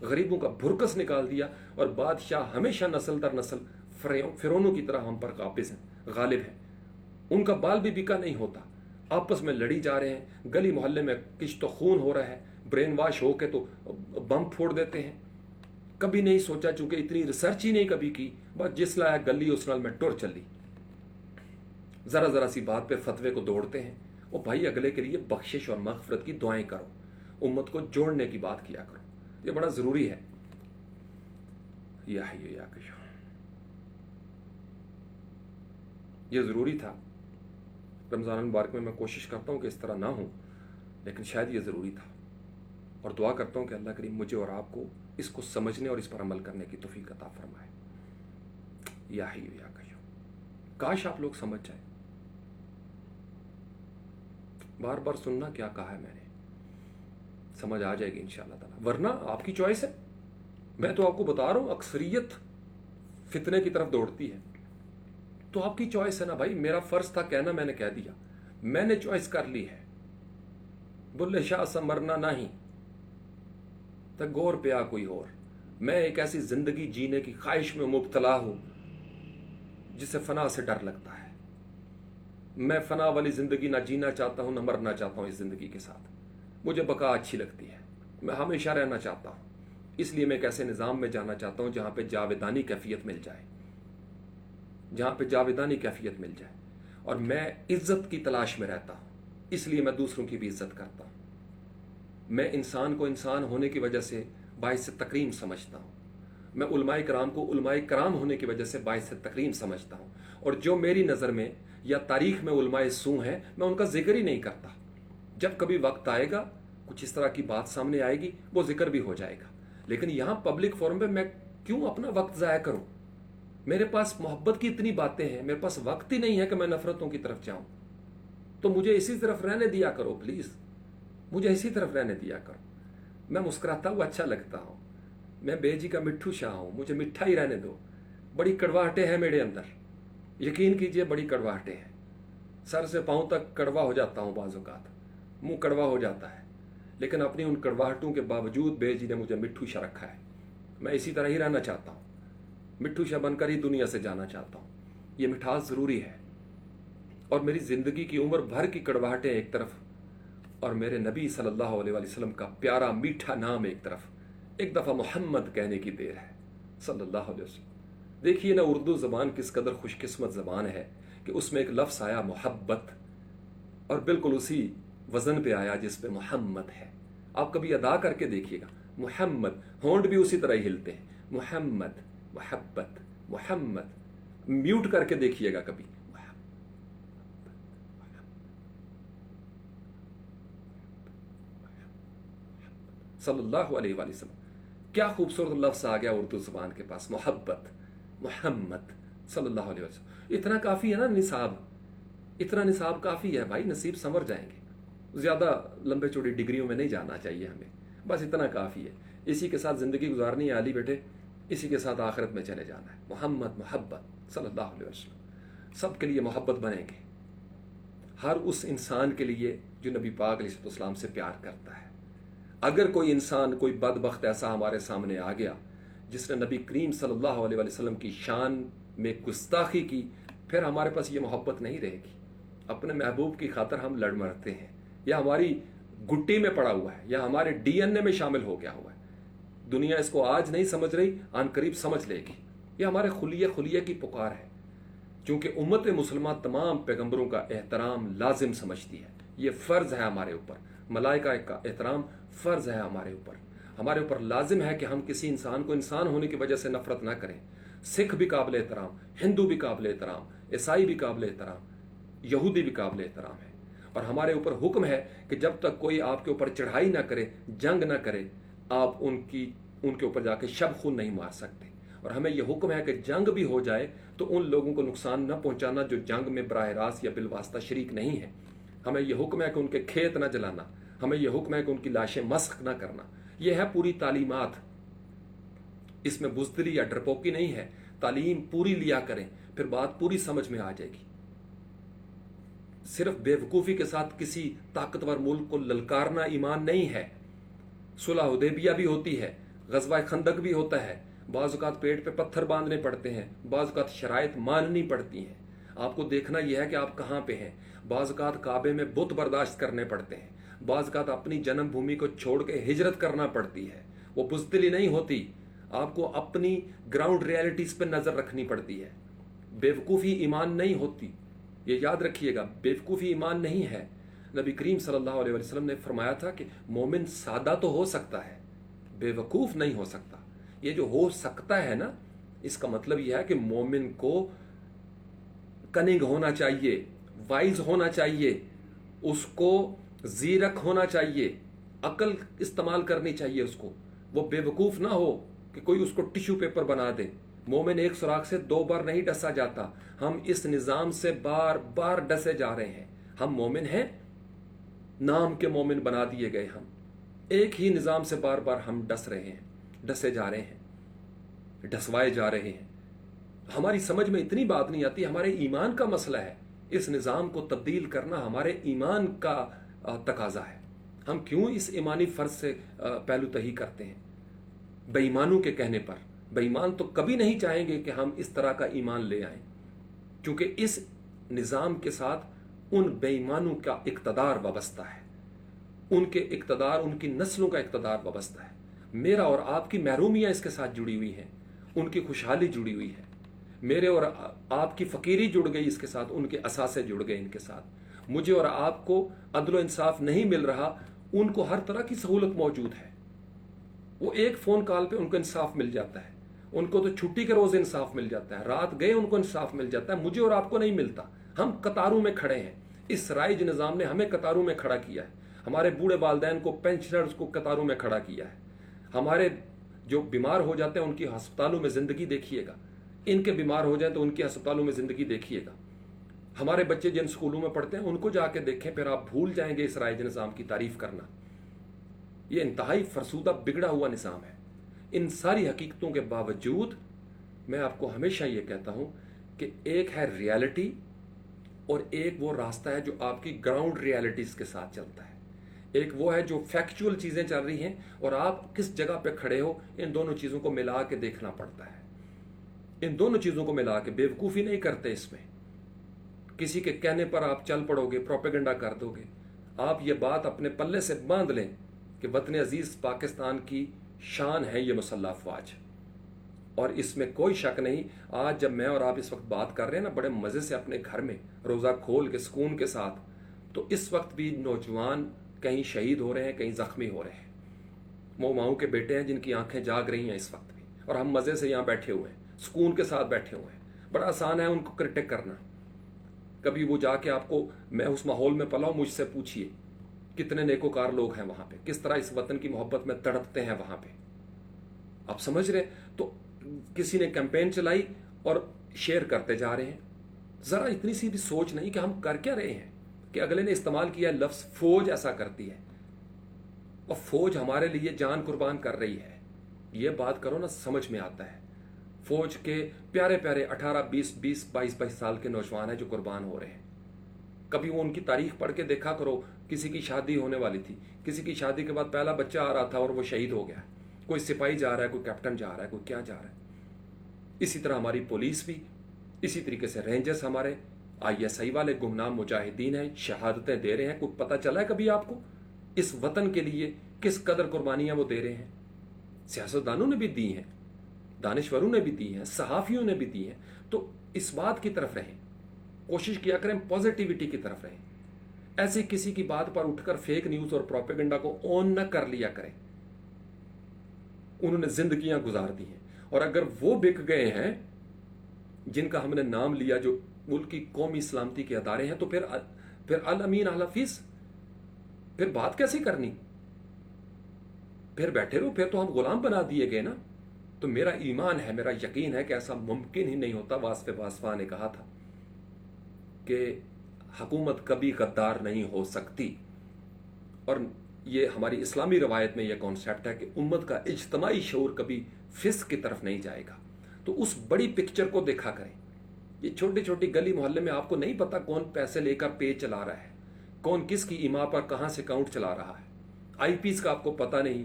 غریبوں کا بھرکس نکال دیا، اور بادشاہ ہمیشہ نسل در نسل فرعونوں کی طرح ہم پر قابض ہیں، غالب ہیں، ان کا بال بھی بکا نہیں ہوتا، آپس میں لڑی جا رہے ہیں، گلی محلے میں کچھ تو خون ہو رہا ہے، برین واش ہو کے تو بم پھوڑ دیتے ہیں۔ کبھی نہیں سوچا، چونکہ اتنی ریسرچ ہی نہیں کبھی کی، بس جس لایا گلی اس نال میں ٹر چلی، ذرا ذرا سی بات پہ فتوے کو دوڑتے ہیں۔ وہ بھائی اگلے کے لیے بخشش اور مغفرت کی دعائیں کرو، امت کو جوڑنے کی بات کیا کرو، یہ بڑا ضروری ہے۔ یا حی یا قیوم، یہ ضروری تھا۔ رمضان المبارک میں کوشش کرتا ہوں کہ اس طرح نہ ہوں، لیکن شاید یہ ضروری تھا، اور دعا کرتا ہوں کہ اللہ کریم مجھے اور آپ کو اس کو سمجھنے اور اس پر عمل کرنے کی توفیق عطا فرمائے۔ یا حی یا قیوم، کاش آپ لوگ سمجھ جائیں۔ بار بار سننا کیا کہا ہے میں نے، سمجھ آ جائے گی انشاءاللہ تعالی، ورنہ آپ کی چوائس ہے۔ میں تو آپ کو بتا رہا ہوں اکثریت فتنے کی طرف دوڑتی ہے، تو آپ کی چوائس ہے نا بھائی، میرا فرض تھا کہنا، میں نے کہہ دیا، میں نے چوائس کر لی ہے۔ بلے شاہ سمرنا نہیں تو گور پیا کوئی اور، میں ایک ایسی زندگی جینے کی خواہش میں مبتلا ہوں جسے فنا سے ڈر لگتا ہے۔ میں فنا والی زندگی نہ جینا چاہتا ہوں، نہ مرنا چاہتا ہوں اس زندگی کے ساتھ، مجھے بقا اچھی لگتی ہے، میں ہمیشہ رہنا چاہتا ہوں۔ اس لیے میں ایک ایسے نظام میں جانا چاہتا ہوں جہاں پہ جاویدانی کیفیت مل جائے، جہاں پہ جاویدانی کیفیت مل جائے، اور میں عزت کی تلاش میں رہتا ہوں، اس لیے میں دوسروں کی بھی عزت کرتا ہوں۔ میں انسان کو انسان ہونے کی وجہ سے باعث تکریم سمجھتا ہوں، میں علماء کرام کو علماء کرام ہونے کی وجہ سے باعث تکریم سمجھتا ہوں، اور جو میری نظر میں یا تاریخ میں علماء سو ہیں میں ان کا ذکر ہی نہیں کرتا۔ جب کبھی وقت آئے گا، کچھ اس طرح کی بات سامنے آئے گی، وہ ذکر بھی ہو جائے گا، لیکن یہاں پبلک فورم پہ میں کیوں اپنا وقت ضائع کروں؟ میرے پاس محبت کی اتنی باتیں ہیں، میرے پاس وقت ہی نہیں ہے کہ میں نفرتوں کی طرف جاؤں، تو مجھے اسی طرف رہنے دیا کرو پلیز، مجھے اسی طرف رہنے دیا کرو۔ میں مسکراتا ہوا اچھا لگتا ہوں، میں بے جی کا مٹھو شاہ ہوں، مجھے میٹھا ہی رہنے دو۔ بڑی کڑواہٹیں ہیں میرے اندر، یقین کیجئے بڑی کڑواہٹیں ہیں، سر سے پاؤں تک کڑوا ہو جاتا ہوں، بعض اوقات منہ کڑوا ہو جاتا ہے، لیکن اپنی ان کڑواہٹوں کے باوجود بے جی نے مجھے مٹھو شاہ رکھا ہے۔ میں اسی طرح ہی رہنا چاہتا ہوں، مٹھو شاہ بن کر ہی دنیا سے جانا چاہتا ہوں۔ یہ مٹھاس ضروری ہے، اور میری زندگی کی عمر بھر کی کڑواہٹیں ایک طرف، اور میرے نبی صلی اللہ علیہ وسلم کا پیارا میٹھا نام ایک طرف۔ ایک دفعہ محمد کہنے کی دیر ہے صلی اللہ علیہ وسلم۔ دیکھیے نا اردو زبان کس قدر خوش قسمت زبان ہے کہ اس میں ایک لفظ آیا محبت، اور بالکل اسی وزن پہ آیا جس پہ محمد ہے۔ آپ کبھی ادا کر کے دیکھیے گا، محمد، ہونٹ بھی اسی طرح ہی ہلتے ہیں، محمد، محبت، محمد، میوٹ کر کے دیکھیے گا کبھی، صلی اللہ علیہ وآلہ وسلم۔ کیا خوبصورت لفظ آ گیا اردو زبان کے پاس، محبت، محمد صلی اللہ علیہ وسلم۔ اتنا کافی ہے نا نصاب، اتنا نصاب کافی ہے بھائی، نصیب سنور جائیں گے۔ زیادہ لمبے چوڑی ڈگریوں میں نہیں جانا چاہیے ہمیں، بس اتنا کافی ہے۔ اسی کے ساتھ زندگی گزارنی ہے علی بیٹے، اسی کے ساتھ آخرت میں چلے جانا ہے۔ محمد، محبت صلی اللہ علیہ وسلم، سب کے لیے محبت بنیں گے، ہر اس انسان کے لیے جو نبی پاک علیہ السلام سے پیار کرتا ہے۔ اگر کوئی انسان، کوئی بدبخت ایسا ہمارے سامنے آ گیا جس نے نبی کریم صلی اللہ علیہ وسلم کی شان میں گستاخی کی، پھر ہمارے پاس یہ محبت نہیں رہے گی۔ اپنے محبوب کی خاطر ہم لڑ مرتے ہیں، یا ہماری گٹی میں پڑا ہوا ہے، یا ہمارے ڈی این اے میں شامل ہو گیا ہوا ہے۔ دنیا اس کو آج نہیں سمجھ رہی، آن قریب سمجھ لے گی۔ یہ ہمارے خلیے کی پکار ہے، چونکہ امت مسلمہ تمام پیغمبروں کا احترام لازم سمجھتی ہے، یہ فرض ہے ہمارے اوپر۔ ملائکہ کا احترام فرض ہے ہمارے اوپر لازم ہے کہ ہم کسی انسان کو انسان ہونے کی وجہ سے نفرت نہ کریں۔ سکھ بھی قابل احترام، ہندو بھی قابل احترام، عیسائی بھی قابل احترام، یہودی بھی قابل احترام ہے، اور ہمارے اوپر حکم ہے کہ جب تک کوئی آپ کے اوپر چڑھائی نہ کرے، جنگ نہ کرے، آپ ان کے اوپر جا کے شب خون نہیں مار سکتے۔ اور ہمیں یہ حکم ہے کہ جنگ بھی ہو جائے تو ان لوگوں کو نقصان نہ پہنچانا جو جنگ میں براہ راست یا بالواسطہ شریک نہیں ہے۔ ہمیں یہ حکم ہے کہ ان کے کھیت نہ جلانا، ہمیں یہ حکم ہے کہ ان کی لاشیں مسخ نہ کرنا۔ یہ ہے پوری تعلیمات، اس میں بزدلی یا ڈرپوکی نہیں ہے۔ تعلیم پوری لیا کریں، پھر بات پوری سمجھ میں آ جائے گی۔ صرف بے وقوفی کے ساتھ کسی طاقتور ملک کو للکارنا ایمان نہیں ہے۔ صلح حدیبیہ بھی ہوتی ہے، غزوہ خندق بھی ہوتا ہے، بعض اوقات پیٹ پہ پتھر باندھنے پڑتے ہیں، بعض اوقات شرائط ماننی پڑتی ہیں، آپ کو دیکھنا یہ ہے کہ آپ کہاں پہ ہیں، بعض اوقات کعبے میں بت برداشت کرنے پڑتے ہیں، بعض اوقات اپنی جنم بھومی کو چھوڑ کے ہجرت کرنا پڑتی ہے، وہ بزدلی نہیں ہوتی، آپ کو اپنی گراؤنڈ ریالٹیز پہ نظر رکھنی پڑتی ہے۔ بیوقوفی ایمان نہیں ہوتی، یہ یاد رکھیے گا، بیوقوفی ایمان نہیں ہے۔ نبی کریم صلی اللہ علیہ وسلم نے فرمایا تھا کہ مومن سادہ تو ہو سکتا ہے، بے وقوف نہیں ہو سکتا۔ یہ جو ہو سکتا ہے نا، اس کا مطلب یہ ہے کہ مومن کو کننگ ہونا چاہیے، وائز ہونا چاہیے، اس کو زیرک ہونا چاہیے، عقل استعمال کرنی چاہیے اس کو، وہ بے وقوف نہ ہو کہ کوئی اس کو ٹیشو پیپر بنا دے۔ مومن ایک سوراخ سے 2 بار نہیں ڈسا جاتا، ہم اس نظام سے بار بار ڈسے جا رہے ہیں۔ ہم مومن ہیں، نام کے مومن بنا دیے گئے، ہم ایک ہی نظام سے بار بار ہم ڈس رہے ہیں، ڈسے جا رہے ہیں، ڈسوائے جا رہے ہیں۔ ہماری سمجھ میں اتنی بات نہیں آتی، ہمارے ایمان کا مسئلہ ہے، اس نظام کو تبدیل کرنا ہمارے ایمان کا تقاضا ہے۔ ہم کیوں اس ایمانی فرض سے پہلو تہی کرتے ہیں بے ایمانوں کے کہنے پر؟ بے ایمان تو کبھی نہیں چاہیں گے کہ ہم اس طرح کا ایمان لے آئیں، کیونکہ اس نظام کے ساتھ ان بے ایمانوں کا اقتدار وابستہ ہے، ان کے اقتدار، ان کی نسلوں کا اقتدار وابستہ ہے۔ میرا اور آپ کی محرومیاں اس کے ساتھ جڑی ہوئی ہیں، ان کی خوشحالی جڑی ہوئی ہے، میرے اور آپ کی فقیری جڑ گئی اس کے ساتھ، ان کے اثاثے جڑ گئے ان کے ساتھ۔ مجھے اور آپ کو عدل و انصاف نہیں مل رہا، ان کو ہر طرح کی سہولت موجود ہے، وہ ایک فون کال پہ ان کو انصاف مل جاتا ہے، ان کو تو چھٹی کے روز انصاف مل جاتا ہے، رات گئے ان کو انصاف مل جاتا ہے، مجھے اور آپ کو نہیں ملتا۔ ہم قطاروں میں کھڑے ہیں، اس رائج نظام نے ہمیں قطاروں میں کھڑا کیا ہے، ہمارے بوڑھے والدین کو، پینشنرز کو قطاروں میں کھڑا کیا ہے، ہمارے جو بیمار ہو جاتے ہیں ان کی ہسپتالوں میں زندگی دیکھیے گا، ان کے بیمار ہو جائیں تو ان کی ہسپتالوں میں زندگی دیکھیے گا، ہمارے بچے جن سکولوں میں پڑھتے ہیں ان کو جا کے دیکھیں، پھر آپ بھول جائیں گے اس رائج نظام کی تعریف کرنا۔ یہ انتہائی فرسودہ بگڑا ہوا نظام ہے۔ ان ساری حقیقتوں کے باوجود میں آپ کو ہمیشہ یہ کہتا ہوں کہ ایک ہے ریالٹی اور ایک وہ راستہ ہے جو آپ کی گراؤنڈ ریالٹیز کے ساتھ چلتا ہے، ایک وہ ہے جو فیکچول چیزیں چل رہی ہیں اور آپ کس جگہ پہ کھڑے ہو، ان دونوں چیزوں کو ملا کے دیکھنا پڑتا ہے، ان دونوں چیزوں کو ملا کے۔ بیوقوفی نہیں کرتے اس میں، کسی کے کہنے پر آپ چل پڑو گے، پروپیگنڈا کر دو گے۔ آپ یہ بات اپنے پلے سے باندھ لیں کہ وطن عزیز پاکستان کی شان ہے یہ مسلح افواج، اور اس میں کوئی شک نہیں۔ آج جب میں اور آپ اس وقت بات کر رہے ہیں نا بڑے مزے سے اپنے گھر میں روزہ کھول کے سکون کے ساتھ، تو اس وقت بھی نوجوان کہیں شہید ہو رہے ہیں، کہیں زخمی ہو رہے ہیں، وہ ماؤں کے بیٹے ہیں جن کی آنکھیں جاگ رہی ہیں اس وقت بھی، اور ہم مزے سے یہاں بیٹھے ہوئے ہیں، سکون کے ساتھ بیٹھے ہوئے ہیں۔ بڑا آسان ہے ان کو کرٹک کرنا۔ کبھی وہ جا کے آپ کو، میں اس ماحول میں پلا ہوں، مجھ سے پوچھئے کتنے نیکوکار لوگ ہیں وہاں پہ، کس طرح اس وطن کی محبت میں تڑپتے ہیں وہاں پہ، آپ سمجھ رہے؟ تو کسی نے کیمپین چلائی اور شیئر کرتے جا رہے ہیں۔ ذرا اتنی سی بھی سوچ نہیں کہ ہم کر کیا رہے ہیں، کہ اگلے نے استعمال کیا لفظ فوج ایسا کرتی ہے، اور فوج ہمارے لیے جان قربان کر رہی ہے۔ یہ بات کرو نا، سمجھ میں آتا ہے۔ فوج کے پیارے پیارے 18، 20، 22 سال کے نوجوان ہیں جو قربان ہو رہے ہیں۔ کبھی وہ ان کی تاریخ پڑھ کے دیکھا کرو، کسی کی شادی ہونے والی تھی، کسی کی شادی کے بعد پہلا بچہ آ رہا تھا اور وہ شہید ہو گیا، کوئی سپاہی جا رہا ہے، کوئی کیپٹن جا رہا ہے، کوئی کیا جا رہا ہے۔ اسی طرح ہماری پولیس بھی، اسی طریقے سے رینجرز ہمارے ISI والے گمنام مجاہدین ہیں، شہادتیں دے رہے ہیں۔ کوئی پتہ چلا ہے کبھی آپ کو اس وطن کے لیے کس قدر قربانیاں وہ دے رہے ہیں؟ سیاستدانوں نے بھی دی ہیں، دانشوروں نے بھی دی ہیں، صحافیوں نے بھی دی ہیں۔ تو اس بات کی طرف رہیں، کوشش کیا کریں پازیٹیوٹی کی طرف رہیں، ایسے کسی کی بات پر اٹھ کر فیک نیوز اور پروپیگنڈا کو اون نہ کر لیا کریں۔ انہوں نے زندگیاں گزار دی ہیں، اور اگر وہ بک گئے ہیں جن کا ہم نے نام لیا، جو ملک کی قومی سلامتی کے ادارے ہیں، تو پھر الامین الحفیظ، پھر بات کیسی کرنی؟ پھر بیٹھے رہو، پھر تو ہم غلام بنا دیے گئے نا۔ تو میرا ایمان ہے، میرا یقین ہے کہ ایسا ممکن ہی نہیں ہوتا۔ واصف واسفہ نے کہا تھا کہ حکومت کبھی غدار نہیں ہو سکتی، اور یہ ہماری اسلامی روایت میں یہ کانسیپٹ ہے کہ امت کا اجتماعی شعور کبھی فسق کی طرف نہیں جائے گا۔ تو اس بڑی پکچر کو دیکھا کریں۔ یہ چھوٹی چھوٹی گلی محلے میں آپ کو نہیں پتا کون پیسے لے کر پیج چلا رہا ہے، کون کس کی ایما پر کہاں سے اکاؤنٹ چلا رہا ہے، آئی پیز کا آپ کو پتہ نہیں،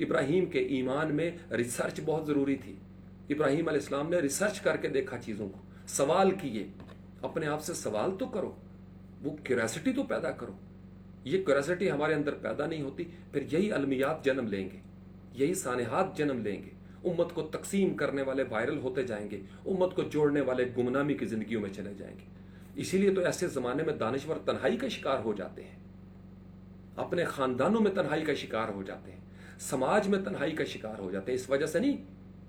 ابراہیم کے ایمان میں ریسرچ بہت ضروری تھی. ابراہیم علیہ السلام نے ریسرچ کر کے دیکھا چیزوں کو, سوال کیے, اپنے آپ سے سوال تو کرو, وہ کیوریسٹی تو پیدا کرو. یہ کیوریسٹی ہمارے اندر پیدا نہیں ہوتی, پھر یہی علمیات جنم لیں گے, یہی سانحات جنم لیں گے, امت کو تقسیم کرنے والے وائرل ہوتے جائیں گے, امت کو جوڑنے والے گمنامی کی زندگیوں میں چلے جائیں گے. اسی لیے تو ایسے زمانے میں دانشور تنہائی کا شکار ہو جاتے ہیں, اپنے خاندانوں میں تنہائی کا شکار ہو جاتے ہیں, سماج میں تنہائی کا شکار ہو جاتے ہیں. اس وجہ سے نہیں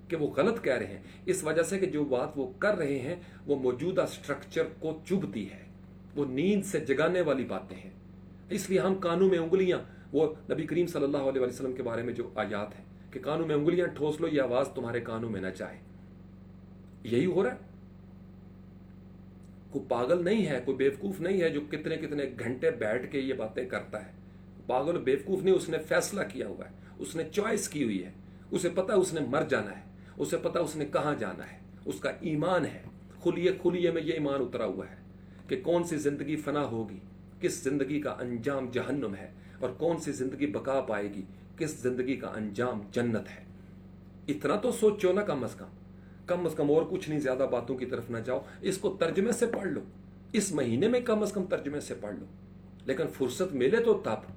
کہ وہ غلط کہہ رہے ہیں, اس وجہ سے کہ جو بات وہ کر رہے ہیں وہ موجودہ سٹرکچر کو چبھتی ہے, وہ نیند سے جگانے والی باتیں ہیں. اس لیے ہم کانوں میں انگلیاں, وہ نبی کریم صلی اللہ علیہ وسلم کے بارے میں جو آیات ہیں کہ کانوں میں انگلیاں ٹھوس لو, یہ آواز تمہارے کانوں میں نہ جائے, یہی ہو رہا ہے. کوئی پاگل نہیں ہے, کوئی بیوقوف نہیں ہے جو کتنے کتنے گھنٹے بیٹھ کے یہ باتیں کرتا ہے. پاگل بیوقوف نہیں, اس نے فیصلہ کیا ہوا ہے, اس نے چوائس کی ہوئی ہے, اسے پتا اس نے مر جانا ہے, اسے پتا اس نے کہاں جانا ہے, اس کا ایمان ہے, خلیے میں یہ ایمان اترا ہوا ہے کہ کون سی زندگی فنا ہوگی, کس زندگی کا انجام جہنم ہے, اور کون سی زندگی بقا پائے گی, کس زندگی کا انجام جنت ہے. اتنا تو سوچو نا, کم از کم اور کچھ نہیں, زیادہ باتوں کی طرف نہ جاؤ. اس کو ترجمے سے پڑھ لو, اس مہینے میں کم از کم ترجمے سے پڑھ لو, لیکن فرصت ملے تو تب.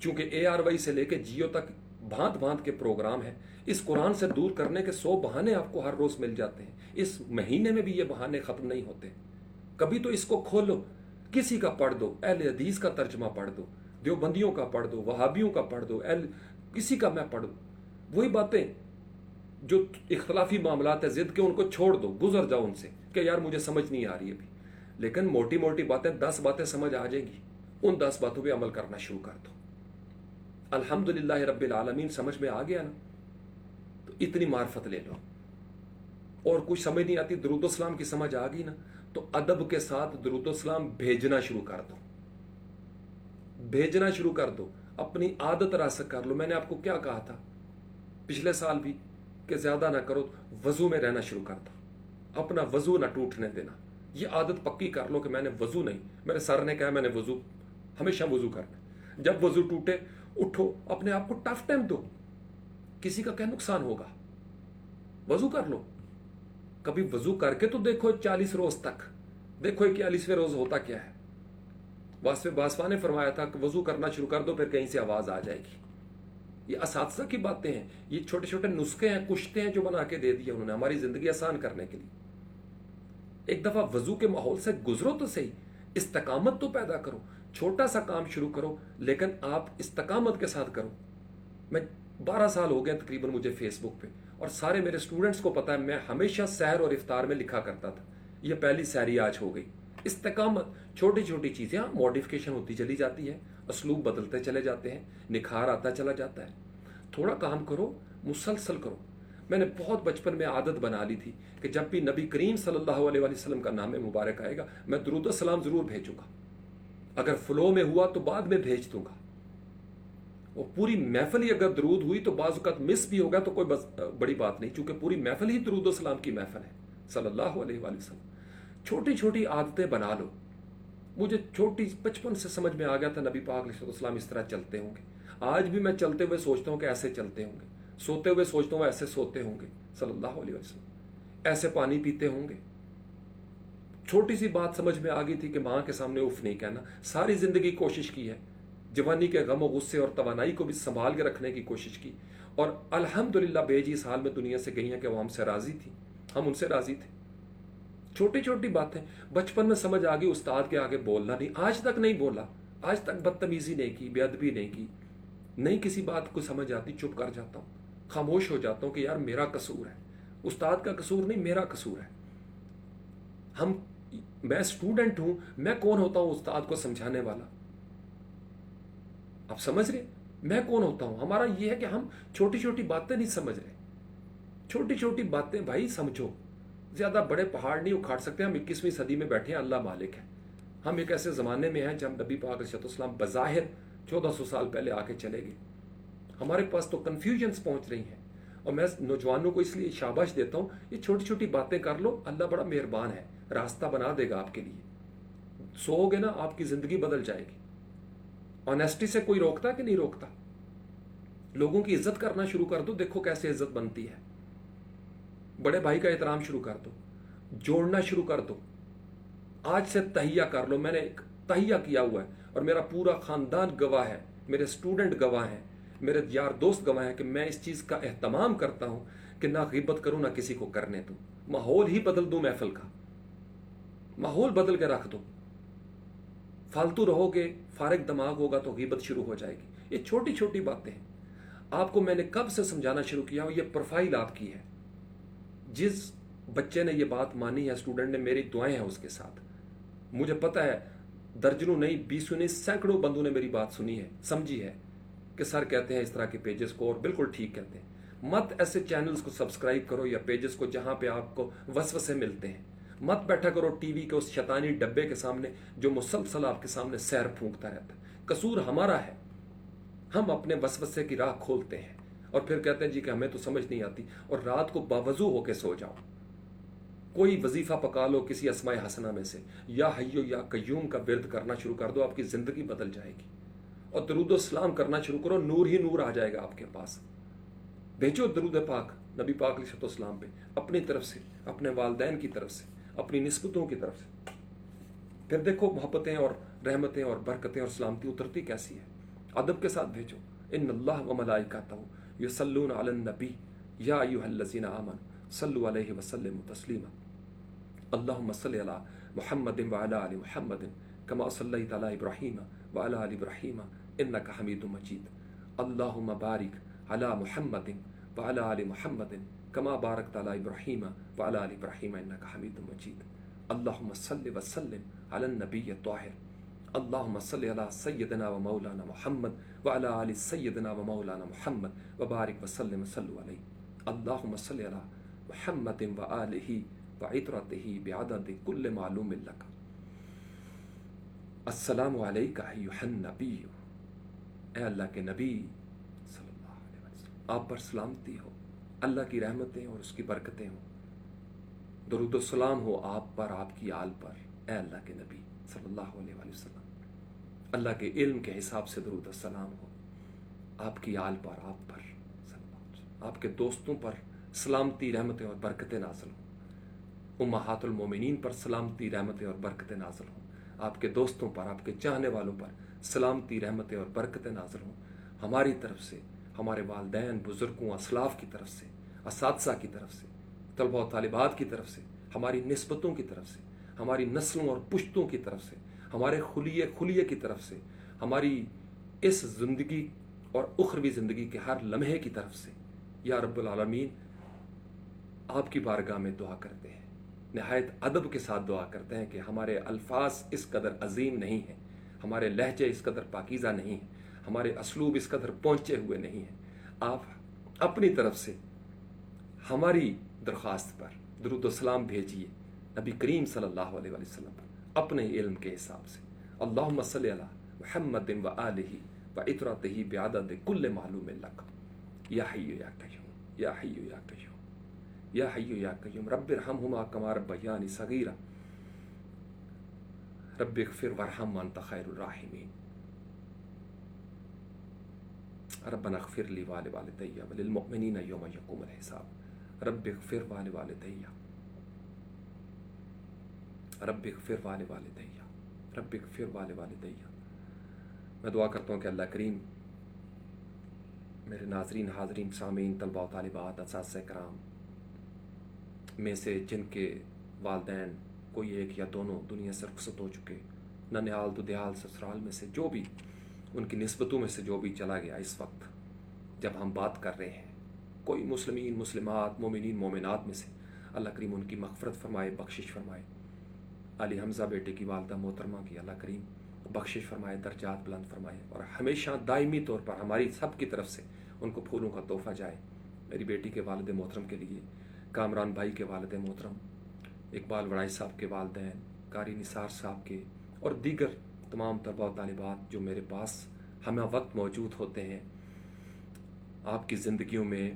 چونکہ ARY سے لے کے جیو تک بھانت بھانت کے پروگرام ہیں, اس قرآن سے دور کرنے کے 100 بہانے آپ کو ہر روز مل جاتے ہیں. اس مہینے میں بھی یہ بہانے ختم نہیں ہوتے. کبھی تو اس کو کھولو, کسی کا پڑھ دو, اہل حدیث کا ترجمہ پڑھ دو, دیوبندیوں کا پڑھ دو, وہابیوں کا پڑھ دو, کسی کا میں پڑھ دوں. وہی باتیں جو اختلافی معاملات ہیں ضد کے, ان کو چھوڑ دو, گزر جاؤ ان سے کہ یار مجھے سمجھ نہیں آ رہی ابھی. لیکن موٹی موٹی باتیں, 10 باتیں سمجھ آ جائیں گی, ان 10 باتوں پہ عمل کرنا شروع کر دو. الحمدللہ رب العالمین سمجھ میں آ گیا نا, تو اتنی معرفت لے لو. اور کچھ سمجھ نہیں آتی, درود و سلام کی سمجھ آ گئی نا, تو ادب کے ساتھ درود و سلام بھیجنا شروع کر دو, بھیجنا شروع کر دو. اپنی عادت راسخ کر لو. میں نے آپ کو کیا کہا تھا پچھلے سال بھی کہ زیادہ نہ کرو, وضو میں رہنا شروع کر دو, اپنا وضو نہ ٹوٹنے دینا. یہ عادت پکی کر لو کہ میں نے وضو نہیں, میرے سر نے کہا میں نے وضو, ہمیشہ وضو کرنا. جب وضو ٹوٹے اٹھو, اپنے آپ کو ٹف ٹائم دو, کسی کا کیا نقصان ہوگا, وضو کر لو. کبھی وضو کر کے تو دیکھو 40 روز تک, دیکھو 41ویں روز ہوتا کیا ہے. باسوا نے فرمایا تھا کہ وضو کرنا شروع کر دو, پھر کہیں سے آواز آ جائے گی. یہ اساتذہ کی باتیں ہیں, یہ چھوٹے چھوٹے نسخے ہیں, کشتے ہیں جو بنا کے دے دیے انہوں نے ہماری زندگی آسان کرنے کے لیے. ایک دفعہ وضو کے ماحول سے گزرو تو صحیح, استقامت تو پیدا کرو. چھوٹا سا کام شروع کرو, لیکن آپ استقامت کے ساتھ کرو. میں 12 سال ہو گئے تقریباً مجھے فیس بک پہ, اور سارے میرے اسٹوڈنٹس کو پتا ہے میں ہمیشہ سحر اور افطار میں لکھا کرتا تھا, یہ پہلی سحری آج ہو گئی. استقامت, چھوٹی چھوٹی چیزیں, موڈیفیکیشن ہوتی چلی جاتی ہے, اسلوب بدلتے چلے جاتے ہیں, نکھار آتا چلا جاتا ہے. تھوڑا کام کرو, مسلسل کرو. میں نے بہت بچپن میں عادت بنا لی تھی کہ جب بھی نبی کریم صلی اللہ علیہ وسلم کا نام مبارک آئے گا میں درود و سلام ضرور بھیجوں گا. اگر فلو میں ہوا تو بعد میں بھیج دوں گا, اور پوری محفل ہی اگر درود ہوئی تو بعض اوقات مس بھی ہوگا تو کوئی بڑی بات نہیں, چونکہ پوری محفل ہی درود و سلام کی محفل ہے صلی اللہ علیہ وسلم. چھوٹی چھوٹی عادتیں بنا لو. مجھے بچپن سے سمجھ میں آ گیا تھا نبی پاک علیہ السلام اس طرح چلتے ہوں گے. آج بھی میں چلتے ہوئے سوچتا ہوں کہ ایسے چلتے ہوں گے, سوتے ہوئے سوچتا ہوں ایسے سوتے ہوں گے صلی اللہ علیہ وسلم, ایسے پانی پیتے ہوں گے. چھوٹی سی بات سمجھ میں آ گئی تھی کہ ماں کے سامنے اف نہیں کہنا. ساری زندگی کوشش کی ہے, جوانی کے غم و غصے اور توانائی کو بھی سنبھال کے رکھنے کی کوشش کی, اور الحمدللہ بیجی اس حال میں دنیا سے گئی ہیں کہ وہ ہم سے راضی تھی, ہم ان سے راضی تھے. چھوٹی چھوٹی باتیں بچپن میں سمجھ آ گئی. استاد کے آگے بولنا نہیں, آج تک نہیں بولا, آج تک بدتمیزی نہیں کی, بے ادبی نہیں کی. نہیں کسی بات کو سمجھ آتی چپ کر جاتا ہوں, خاموش ہو جاتا ہوں کہ یار میرا قصور ہے, استاد کا قصور نہیں, میرا قصور ہے. میں اسٹوڈنٹ ہوں, میں کون ہوتا ہوں استاد کو سمجھانے والا. آپ سمجھ رہے میں کون ہوتا ہوں؟ ہمارا یہ ہے کہ ہم چھوٹی چھوٹی باتیں نہیں سمجھ رہے. چھوٹی چھوٹی باتیں بھائی سمجھو, زیادہ بڑے پہاڑ نہیں اکھاڑ سکتے. ہم 21ویں صدی میں بیٹھے ہیں, اللہ مالک ہے. ہم ایک ایسے زمانے میں ہیں جب نبی پاک علیہ السلام بظاہر 1400 سال پہلے آ کے چلے گئے. ہمارے پاس تو کنفیوژنس پہنچ رہی ہیں, اور میں نوجوانوں کو اس لیے شاباش دیتا ہوں, یہ چھوٹی چھوٹی باتیں کر لو, اللہ بڑا مہربان ہے, راستہ بنا دے گا آپ کے لیے. سو گے نا آپ کی زندگی بدل جائے گی. آنیسٹی سے کوئی روکتا کہ نہیں روکتا؟ لوگوں کی عزت کرنا شروع کر دو، دیکھو کیسے عزت بنتی ہے. بڑے بھائی کا احترام شروع کر دو، جوڑنا شروع کر دو. آج سے تہیہ کر لو، میں نے ایک تہیہ کیا ہوا ہے اور میرا پورا خاندان گواہ ہے، میرے اسٹوڈنٹ گواہ ہیں، میرے یار دوست گواہ ہیں کہ میں اس چیز کا اہتمام کرتا ہوں کہ نہ غیبت کروں نہ کسی کو کرنے دوں. ماحول ہی بدل دوں، محفل کا ماحول بدل کے رکھ دو. فالتو رہو گے، فارغ دماغ ہوگا تو غیبت شروع ہو جائے گی. یہ چھوٹی چھوٹی باتیں ہیں. آپ کو میں نے کب سے سمجھانا شروع کیا ہو، یہ پروفائل آپ کی ہے. جس بچے نے یہ بات مانی ہے، اسٹوڈنٹ نے، میری دعائیں ہیں اس کے ساتھ. مجھے پتہ ہے درجنوں نہیں، بیسوں نہیں، سینکڑوں بندوں نے میری بات سنی ہے، سمجھی ہے کہ سر کہتے ہیں اس طرح کے پیجز کو، اور بالکل ٹھیک کہتے ہیں. مت ایسے چینلز کو سبسکرائب کرو یا پیجز کو جہاں پہ آپ کو وسوسے ملتے ہیں. مت بیٹھا کرو ٹی وی کے اس شیطانی ڈبے کے سامنے جو مسلسل آپ کے سامنے سیر پھونکتا رہتا ہے. قصور ہمارا ہے، ہم اپنے وسوسے کی راہ کھولتے ہیں اور پھر کہتے ہیں جی کہ ہمیں تو سمجھ نہیں آتی، اور رات کو باوضو ہو کے سو جاؤ. کوئی وظیفہ پکا لو کسی اسماء حسنہ میں سے، یا حیو یا قیوم کا ورد کرنا شروع کر دو، آپ کی زندگی بدل جائے گی. اور درود و سلام کرنا شروع کرو، نور ہی نور آ جائے گا آپ کے پاس. بھیجو درود پاک نبی پاک علیہ السلام پہ، اپنی طرف سے، اپنے والدین کی طرف سے، اپنی نسبتوں کی طرف سے. پھر دیکھو محبتیں اور رحمتیں اور برکتیں اور سلامتی اترتی کیسی ہے. ادب کے ساتھ بھیجو. ان اللہ و ملائکتہ یصلون علی النبی یا ایھا الذین آمنوا صلوا علیہ وسلموا تسلیما. اللہم صل علی محمد وعلی آل محمد کما صلیت علی ابراہیم وعلی آل ابراہیم انک حمید مجید. اللہم بارک علی محمد وعلی آل محمد کما بارکت علی ابراہیم وعلی آل ابراہیم انک حمید مجید. اللہم صل وسلم علی النبی الطاہر. اللہم صل علی سیدنا و مولانا محمد وعلی آل سیدنا و مولانا محمد وبارک وسلم صلو علیہ. اللہم صل علی محمد وآلہ وعطرتہ بعدد کل معلوم لک. السلام علیکہ ایھا النبی. اے اللہ کے نبی صلی اللہ علیہ وسلم، آپ پر سلامتی ہو، اللہ کی رحمتیں اور اس کی برکتیں ہوں. درود و سلام ہو آپ پر، آپ کی آل پر، اے اللہ کے نبی صلی اللہ علیہ وسلم. اللہ کے علم کے حساب سے درود و سلام ہو آپ کی آل پر، آپ پر صلی اللہ علیہ وسلم. آپ کے دوستوں پر سلامتی، رحمتیں اور برکتیں نازل ہوں. امہات المومنین پر سلامتی، رحمتیں اور برکتیں نازل ہوں. آپ کے دوستوں پر، آپ کے چاہنے والوں پر سلامتی، رحمتیں اور برکتیں نازل ہوں. ہماری طرف سے، ہمارے والدین، بزرگوں، اسلاف کی طرف سے، اساتذہ کی طرف سے، طلبہ و طالبات کی طرف سے، ہماری نسبتوں کی طرف سے، ہماری نسلوں اور پشتوں کی طرف سے، ہمارے خلیے کی طرف سے، ہماری اس زندگی اور اخروی زندگی کے ہر لمحے کی طرف سے، یا رب العالمین آپ کی بارگاہ میں دعا کرتے ہیں. نہایت ادب کے ساتھ دعا کرتے ہیں کہ ہمارے الفاظ اس قدر عظیم نہیں ہیں، ہمارے لہجے اس قدر پاکیزہ نہیں ہیں، ہمارے اسلوب اس قدر پہنچے ہوئے نہیں ہیں. آپ اپنی طرف سے ہماری درخواست پر درود و سلام بھیجیے نبی کریم صلی اللہ علیہ وسلم پر اپنے علم کے حساب سے. اللہم صلی علی محمد و آلہ و عطرتہ بعدد کل معلوم لک. یا حی یا قیوم، یا حی یا قیوم، یا حی یا قیوم رب ارحمہما کما ربیانی صغیرا. رب اغفر وارحم وانت خیر الراحمین. ربنا اغفر لی ولوالدی وللمؤمنین یوم یقوم الحساب. رب اغفر والوالدی، رب اغفر والوالدی، رب اغفر والوالدی. میں دعا کرتا ہوں کہ اللہ کریم میرے ناظرین، حاضرین، سامعین، طلباء و طالبات، اساتذہ کرام میں سے جن کے والدین کوئی ایک یا دونوں دنیا سے رخصت ہو چکے، ننھیال دودھیال سسرال میں سے جو بھی، ان کی نسبتوں میں سے جو بھی چلا گیا، اس وقت جب ہم بات کر رہے ہیں، کوئی مسلمین، مسلمات، مومنین، مومنات میں سے، اللہ کریم ان کی مغفرت فرمائے، بخشش فرمائے. علی حمزہ بیٹے کی والدہ محترمہ کی اللہ کریم بخشش فرمائے، درجات بلند فرمائے، اور ہمیشہ دائمی طور پر ہماری سب کی طرف سے ان کو پھولوں کا تحفہ جائے. میری بیٹی کے والد محترم کے لیے، کامران بھائی کے والد محترم، اقبال وڑائی صاحب کے والدین، قاری نثار صاحب کے، اور دیگر تمام طلباء و طالبات جو میرے پاس ہمہ وقت موجود ہوتے ہیں. آپ کی زندگیوں میں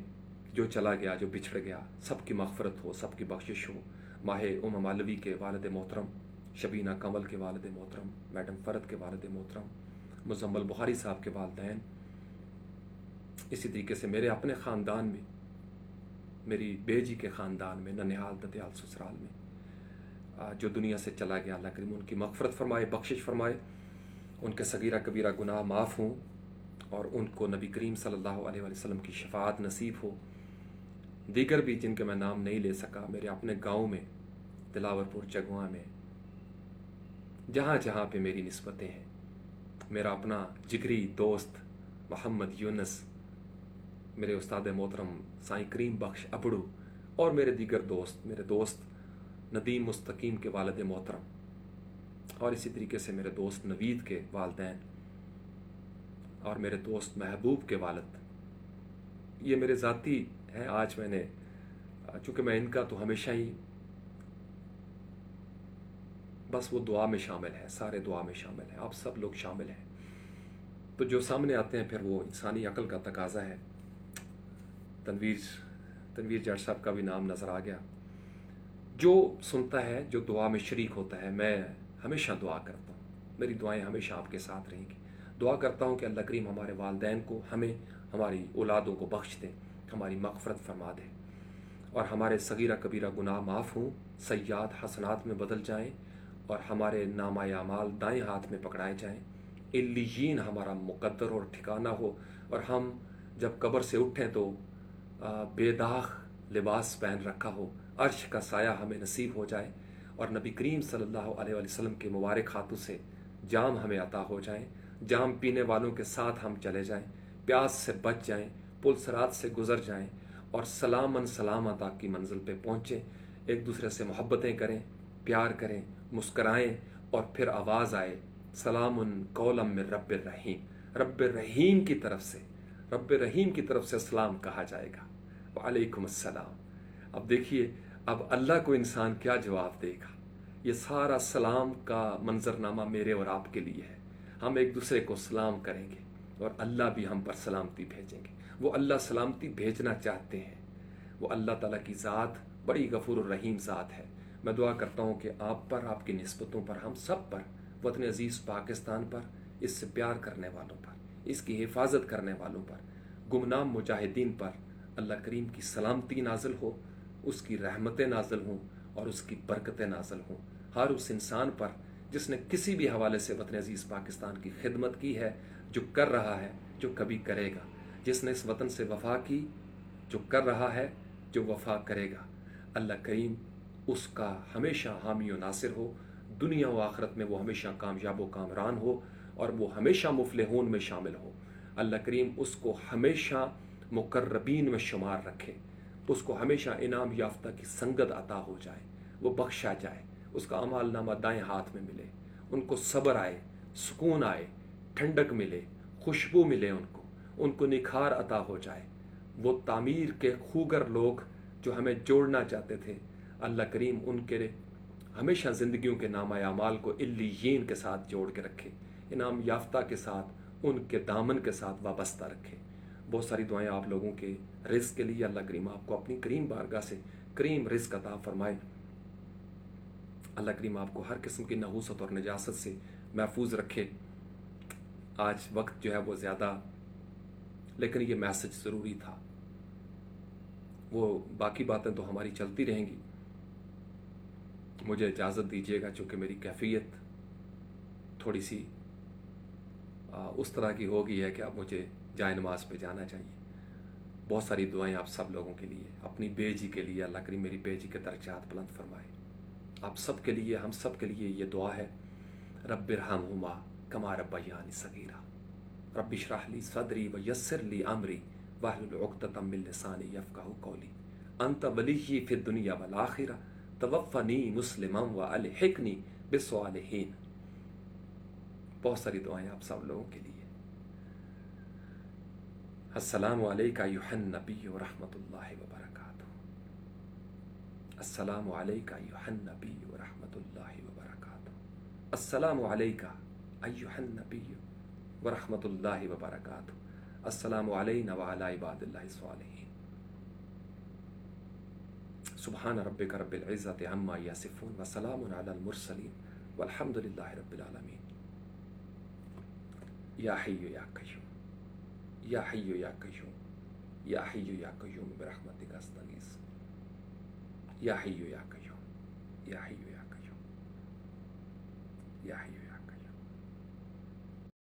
جو چلا گیا، جو بچھڑ گیا، سب کی مغفرت ہو، سب کی بخشش ہو. ماہ مالوی کے والد محترم، شبینہ کمل کے والد محترم، میڈم فرد کے والد محترم، مزمل بخاری صاحب کے والدین، اسی طریقے سے میرے اپنے خاندان میں، میری بے جی کے خاندان میں، ننہال ددیال سسرال میں جو دنیا سے چلا گیا، اللہ کریم ان کی مغفرت فرمائے، بخشش فرمائے، ان کے صغیرہ کبیرہ گناہ معاف ہوں، اور ان کو نبی کریم صلی اللہ علیہ وسلم کی شفاعت نصیب ہو۔ دیگر بھی جن کے میں نام نہیں لے سکا، میرے اپنے گاؤں میں، دلاور پور چگواں میں، جہاں جہاں پہ میری نسبتیں ہیں، میرا اپنا جگری دوست محمد یونس، میرے استاد محترم سائیں کریم بخش ابڑو، اور میرے دیگر دوست، میرے دوست ندیم مستقیم کے والد محترم، اور اسی طریقے سے میرے دوست نوید کے والدین، اور میرے دوست محبوب کے والد، یہ میرے ذاتی ہیں۔ آج میں نے، چونکہ میں ان کا تو ہمیشہ ہی بس وہ دعا میں شامل ہے، سارے دعا میں شامل ہیں، آپ سب لوگ شامل ہیں، تو جو سامنے آتے ہیں پھر وہ انسانی عقل کا تقاضا ہے۔ تنویر جٹ صاحب کا بھی نام نظر آ گیا۔ جو سنتا ہے، جو دعا میں شریک ہوتا ہے، میں ہمیشہ دعا کرتا ہوں، میری دعائیں ہمیشہ آپ کے ساتھ رہیں گی۔ دعا کرتا ہوں کہ اللہ کریم ہمارے والدین کو، ہمیں، ہماری اولادوں کو بخش دے، ہماری مغفرت فرما دے، اور ہمارے صغیرہ کبیرہ گناہ معاف ہوں، سیئات حسنات میں بدل جائیں، اور ہمارے نامہ اعمال دائیں ہاتھ میں پکڑائے جائیں، علیین ہمارا مقدر اور ٹھکانہ ہو، اور ہم جب قبر سے اٹھیں تو بے داغ لباس پہن رکھا ہو، عرش کا سایہ ہمیں نصیب ہو جائے، اور نبی کریم صلی اللہ علیہ وسلم کے مبارک ہاتھوں سے جام ہمیں عطا ہو جائیں، جام پینے والوں کے ساتھ ہم چلے جائیں، پیاس سے بچ جائیں، پل صراط سے گزر جائیں، اور سلاماً سلامت آپ کی منزل پہ پہنچیں، ایک دوسرے سے محبتیں کریں، پیار کریں، مسکرائیں، اور پھر آواز آئے سلام قولا من رب الرحیم، رب الرحیم کی طرف سے، رب الرحیم کی طرف سے سلام کہا جائے گا، وعلیکم السلام۔ اب دیکھیے، اب اللہ کو انسان کیا جواب دے گا؟ یہ سارا سلام کا منظرنامہ میرے اور آپ کے لیے ہے، ہم ایک دوسرے کو سلام کریں گے، اور اللہ بھی ہم پر سلامتی بھیجیں گے۔ وہ اللہ سلامتی بھیجنا چاہتے ہیں، وہ اللہ تعالیٰ کی ذات بڑی غفور الرحیم ذات ہے۔ میں دعا کرتا ہوں کہ آپ پر، آپ کی نسبتوں پر، ہم سب پر، وطن عزیز پاکستان پر، اس سے پیار کرنے والوں پر، اس کی حفاظت کرنے والوں پر، گمنام مجاہدین پر اللہ کریم کی سلامتی نازل ہو، اس کی رحمتیں نازل ہوں، اور اس کی برکتیں نازل ہوں ہر اس انسان پر جس نے کسی بھی حوالے سے وطن عزیز پاکستان کی خدمت کی ہے، جو کر رہا ہے، جو کبھی کرے گا، جس نے اس وطن سے وفا کی، جو کر رہا ہے، جو وفا کرے گا۔ اللہ کریم اس کا ہمیشہ حامی و ناصر ہو، دنیا و آخرت میں وہ ہمیشہ کامیاب و کامران ہو، اور وہ ہمیشہ مفلحون میں شامل ہو۔ اللہ کریم اس کو ہمیشہ مقربین میں شمار رکھے، اس کو ہمیشہ انعام یافتہ کی سنگت عطا ہو جائے، وہ بخشا جائے، اس کا اعمال نامہ دائیں ہاتھ میں ملے، ان کو صبر آئے، سکون آئے، ٹھنڈک ملے، خوشبو ملے، ان کو نکھار عطا ہو جائے۔ وہ تعمیر کے خوگر لوگ جو ہمیں جوڑنا چاہتے تھے، اللہ کریم ان کے ہمیشہ زندگیوں کے نامہ اعمال کو علیین کے ساتھ جوڑ کے رکھے، انعام یافتہ کے ساتھ، ان کے دامن کے ساتھ وابستہ رکھے۔ بہت ساری دعائیں آپ لوگوں کے رزق کے لیے، اللہ کریم آپ کو اپنی کریم بارگاہ سے کریم رزق عطا فرمائے، اللہ کریم آپ کو ہر قسم کی نحوست اور نجاست سے محفوظ رکھے۔ آج وقت جو ہے وہ زیادہ، لیکن یہ میسج ضروری تھا، وہ باقی باتیں تو ہماری چلتی رہیں گی۔ مجھے اجازت دیجیے گا، چونکہ میری کیفیت تھوڑی سی اس طرح کی ہو گئی ہے کہ اب مجھے جائے نماز پہ جانا چاہیے۔ بہت ساری دعائیں آپ سب لوگوں کے لیے، اپنی بے جی کے لیے، اللہ کریم میری بے جی کے درجات بلند فرمائے۔ آپ سب کے لیے، ہم سب کے لیے یہ دعا ہے، رب ارحمہما کما ربیانی صغیرا، رب اشرح لی صدری ویسر لی امری واحلل عقدۃ من لسانی یفقہوا قولی، انت ولی فی الدنیا والآخرہ توفنی مسلما والحقنی بالصالحین۔ بہت ساری دعائیں آپ سب لوگوں کے لیے۔ السلام علیکہ ایھا النبی ورحمۃ اللہ وبرکاتہ، السلام علیکہ ایھا النبی ورحمۃ اللہ وبرکاتہ، السلام علیکہ ایھا النبی ورحمۃ اللہ وبرکاتہ، السلام علینا وعلی عباد اللہ الصالحین، سبحان ربک رب العزۃ عما یصفون وسلام علی المرسلین والحمد للہ رب العالمین۔ یا حی یا قیوم، یا حی یا قیوم، یا حی یا قیوم برحمتک استغیث، یا حی یا قیوم، یا حی یا قیوم، یا حی یا